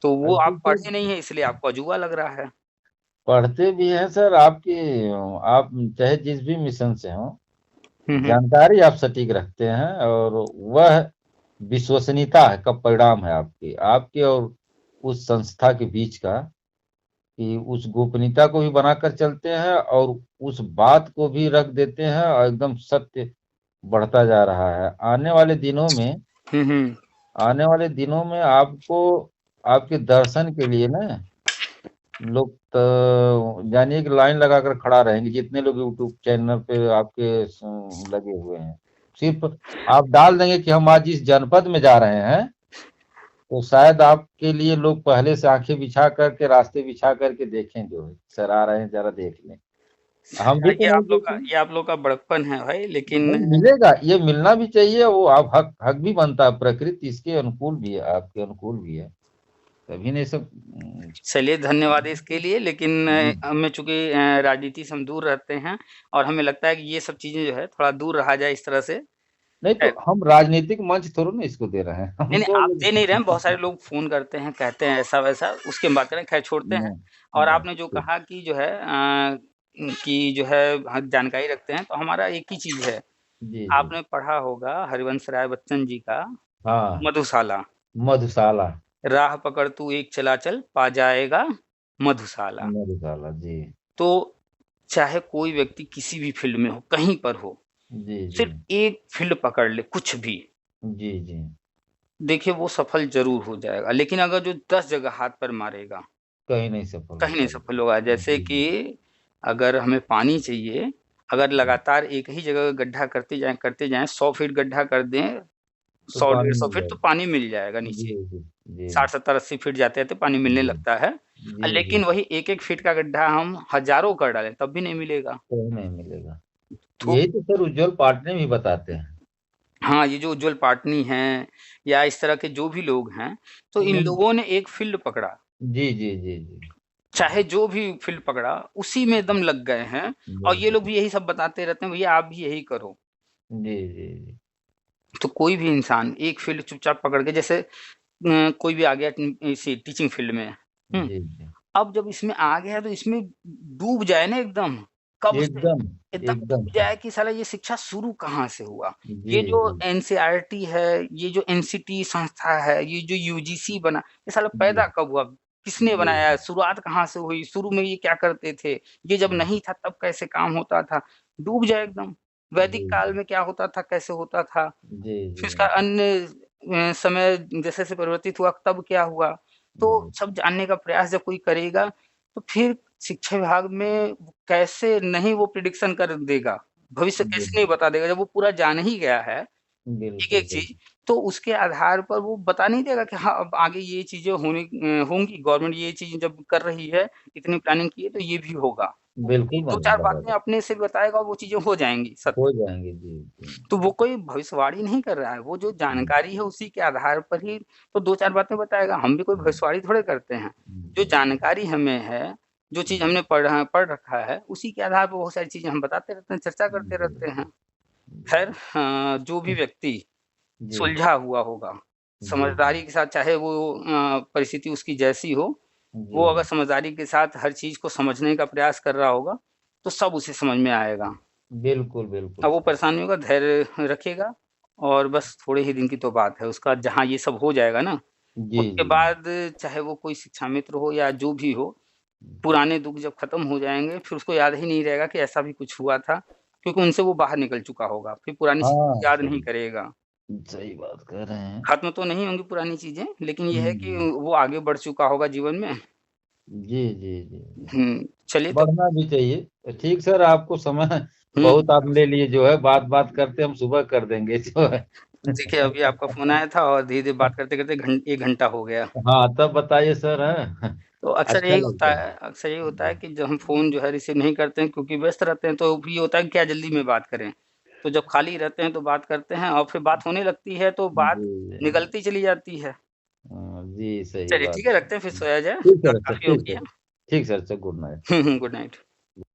तो वो अच्छा आप सर, पढ़े नहीं हैं इसलिए आपको अजूबा लग रहा है। पढ़ते भी हैं सर आपकी, आप चाहे जिस भी मिशन से हो, हुँ, हुँ। जानकारी आप सटीक रखते हैं, और वह विश्वसनीयता है का परिणाम है आपकी आपके और उस संस्था के बीच का, कि उस गोपनीयता को भी बनाकर चलते हैं और उस बात को भी रख देते हैं, और एकदम सत्य बढ़ता जा रहा है। हुँ, हुँ। आने वाले दिनों में आपको आपके दर्शन के लिए ना लोग तो जानिए कि लाइन लगाकर खड़ा रहेंगे, जितने लोग यूट्यूब चैनल पे आपके लगे हुए हैं। सिर्फ आप डाल देंगे कि हम आज इस जनपद में जा रहे हैं, तो शायद आपके लिए लोग पहले से आंखें बिछा करके, रास्ते बिछा करके देखें, जो है सर आ रहे हैं जरा देख लें। हम भी तो नहीं देखें। ये आप लोग का बड़कपन है भाई, लेकिन नहीं मिलेगा, ये मिलना भी चाहिए, वो आप हक हक भी बनता है, प्रकृति इसके अनुकूल भी है, आपके अनुकूल भी है, तभी नहीं सब। चलिए धन्यवाद इसके लिए, लेकिन जी। हमें चूँकि राजनीति से हम दूर रहते हैं और हमें लगता है कि ये सब चीज़ें जो है थोड़ा दूर रहा जाए इस तरह से। नहीं तो खैर, हम राजनीतिक मंच थोड़ा ना इसको दे रहे हैं, हम नहीं, नहीं तो आप दे नहीं रहे हैं, बहुत सारे लोग फ़ोन करते हैं, कहते हैं ऐसा-वैसा, उसकी हम बात करें, खैर छोड़ते हैं। नहीं और नहीं आपने जो ठीक। कहा कि जो है कि जो है जानकारी रखते हैं, तो हमारा एक ही चीज़ है, जी जी। आपने पढ़ा होगा हरिवंश राय बच्चन जी का हाँ, मधुशाला, मधुशाला। राह पकड़ तू एक चला चल, पा जाएगा मधुशाला। मधुशाला जी। तो चाहे कोई व्यक्ति किसी भी फ़ील्ड में हो, कहीं पर हो, जी जी। सिर्फ़ एक फ़ील्ड पकड़ ले, कुछ भी, जी जी। देखिए वो सफल ज़रूर हो जाएगा। लेकिन अगर जो 10 जगह हाथ पैर मारेगा, कहीं नहीं सफल हो कहीं नहीं पाएगा। सफल होगा। जैसे जी कि जी। अगर हमें पानी चाहिए, अगर जी। लगातार एक ही जगह गड्ढा करते जाएँ, 100 फीट गड्ढा कर दें, तो 100 पानी डेढ़ 100 मिल फीट तो जाएगा। पानी मिल जाएगा जी नीचे। जी। जी 60, 70, 80 फीट जाते-जाते पानी मिलने जी। लगता है। जी जी। लेकिन वही 1-1 फीट का गड्ढा हम हज़ारों कर डालें, तब भी नहीं मिलेगा। कहीं नहीं मिलेगा। तो यही तो सर उज्जवल पाटने भी बताते हैं। हाँ, ये जो उज्ज्वल पाटनी हैं या इस तरह के जो भी लोग हैं, तो इन हम्म। लोगों ने एक फ़ील्ड पकड़ा, जी जी जी जी। चाहे जो भी फ़ील्ड पकड़ा, उसी में दम लग गए हैं और ये बिल्कुल। लोग भी यही सब बताते रहते हैं, भैया आप भी यही करो। जी जी जी। तो कोई भी इंसान एक फ़ील्ड चुपचाप पकड़ के जैसे कोई भी आ गया इसी टीचिंग फ़ील्ड में, हुँ? जी जी। अब जब इसमें आ गया तो इसमें डूब जाए ना एकदम, कब से एकदम। एकदम एकदम डूब सर। जाए कि साला ये शिक्षा शुरू कहाँ से हुआ? जी ये जो जी एनसीईआरटी है, ये जो एनसीटी संस्था है, ये जो यूजीसी बना, ये साला जी पैदा कब हुआ? किसने जी बनाया? शुरुआत कहाँ से हुई? शुरू में ये क्या करते थे? ये जब जी नहीं था तब कैसे काम होता था? डूब जाए एकदम। वैदिक काल जी में क्या होता था, कैसे होता था? जी फिर जी उसका अन्य समय जैसे-जैसे परिवर्तित हुआ तब क्या हुआ? तो जी सब जानने का प्रयास जब कोई करेगा, तो फिर शिक्षा विभाग में कैसे नहीं वो प्रिडिक्शन कर देगा, भविष्य जी कैसे नहीं बता देगा जब वो पूरा जान ही गया है, बिल्कुल, एक-एक चीज़, तो उसके आधार पर वो बता नहीं देगा कि हाँ, अब आगे ये चीज़ें होंगी, गवर्नमेंट ये चीज़ जब कर रही है, इतनी प्लानिंग की है तो ये भी होगा। वो बिल्कुल 2-4 बनेगा बातें बनेगा। अपने से बताएगा, वो चीज़ें हो जाएँगी हो सत्य। जाएँगे, जी, जी। तो वो कोई भविष्यवाणी नहीं कर रहा है, वो जो हुँ, जानकारी है उसी के आधार पर ही तो 2-4 बातें बताएगा, हम भी कोई हुँ, भविष्यवाणी थोड़े करते हैं। जो जी, जी। जानकारी हमें है, जो चीज़ हुँ, हमने पढ़ रखा है, उसी के आधार पर बहुत सारी चीज़ें हम बताते रहते हैं, चर्चा करते जी, रहते हैं। जी। खैर जो भी व्यक्ति जी, सुलझा हुआ होगा, जी, जी। समझदारी के साथ चाहे वो परिस्थिति उसकी जैसी हो, वो अगर जी, समझदारी के साथ हर चीज़ को समझने का प्रयास कर रहा होगा, तो सब उसे समझ में आएगा। बिल्कुल, बिल्कुल अब वो सर। परेशान नहीं होगा, धैर्य रखेगा और बस थोड़े ही दिन की तो बात है, उसका जहाँ ये सब हो जाएगा ना, जी, उसके जी। बाद चाहे वो कोई शिक्षा मित्र हो या जो भी हो, पुराने दुःख जब खत्म हो जाएँगे, फिर उसको याद ही नहीं रहेगा कि ऐसा भी कुछ हुआ था, क्योंकि उनसे वो बाहर निकल चुका होगा, फिर पुरानी हाँ, चीज़ें याद नहीं सही करेगा। सही बात कह रहे हैं। खत्म तो नहीं होंगी पुरानी चीज़ें, लेकिन ये है कि हुँ, वो आगे बढ़ चुका होगा जीवन में। जी, जी, जी, जी। चलिए तब बढ़ना भी चाहिए। तो ठीक सर आपको समय हुँ, बहुत आप ले लिए जो है, बात-बात करते हम सुबह कर देंगे जो है। देखिए अभी आपका फ़ोन आया था और धीरे-धीरे बात करते-करते 1 घंटा हो गया। हाँ, तब बताइए सर हैं? तो अच्छा लगता है। अक्सर यही होता है कि जब हम फ़ोन जो है रिसीव नहीं करते हैं क्योंकि व्यस्त रहते हैं, तो भी ये होता है कि क्या जल्दी में बात करें। तो जब खाली रहते हैं तो बात करते हैं और फिर बात होने लगती है तो जी, बात जी। निकलती चली जाती है। जी, सही चलिए बात ठीक है है। रखते हैं फिर सोया जाए, ठीक है रात अच्छा, काफ़ी हो ठीक गई है। है। ठीक सर, अच्छा गुड नाइट। Good night.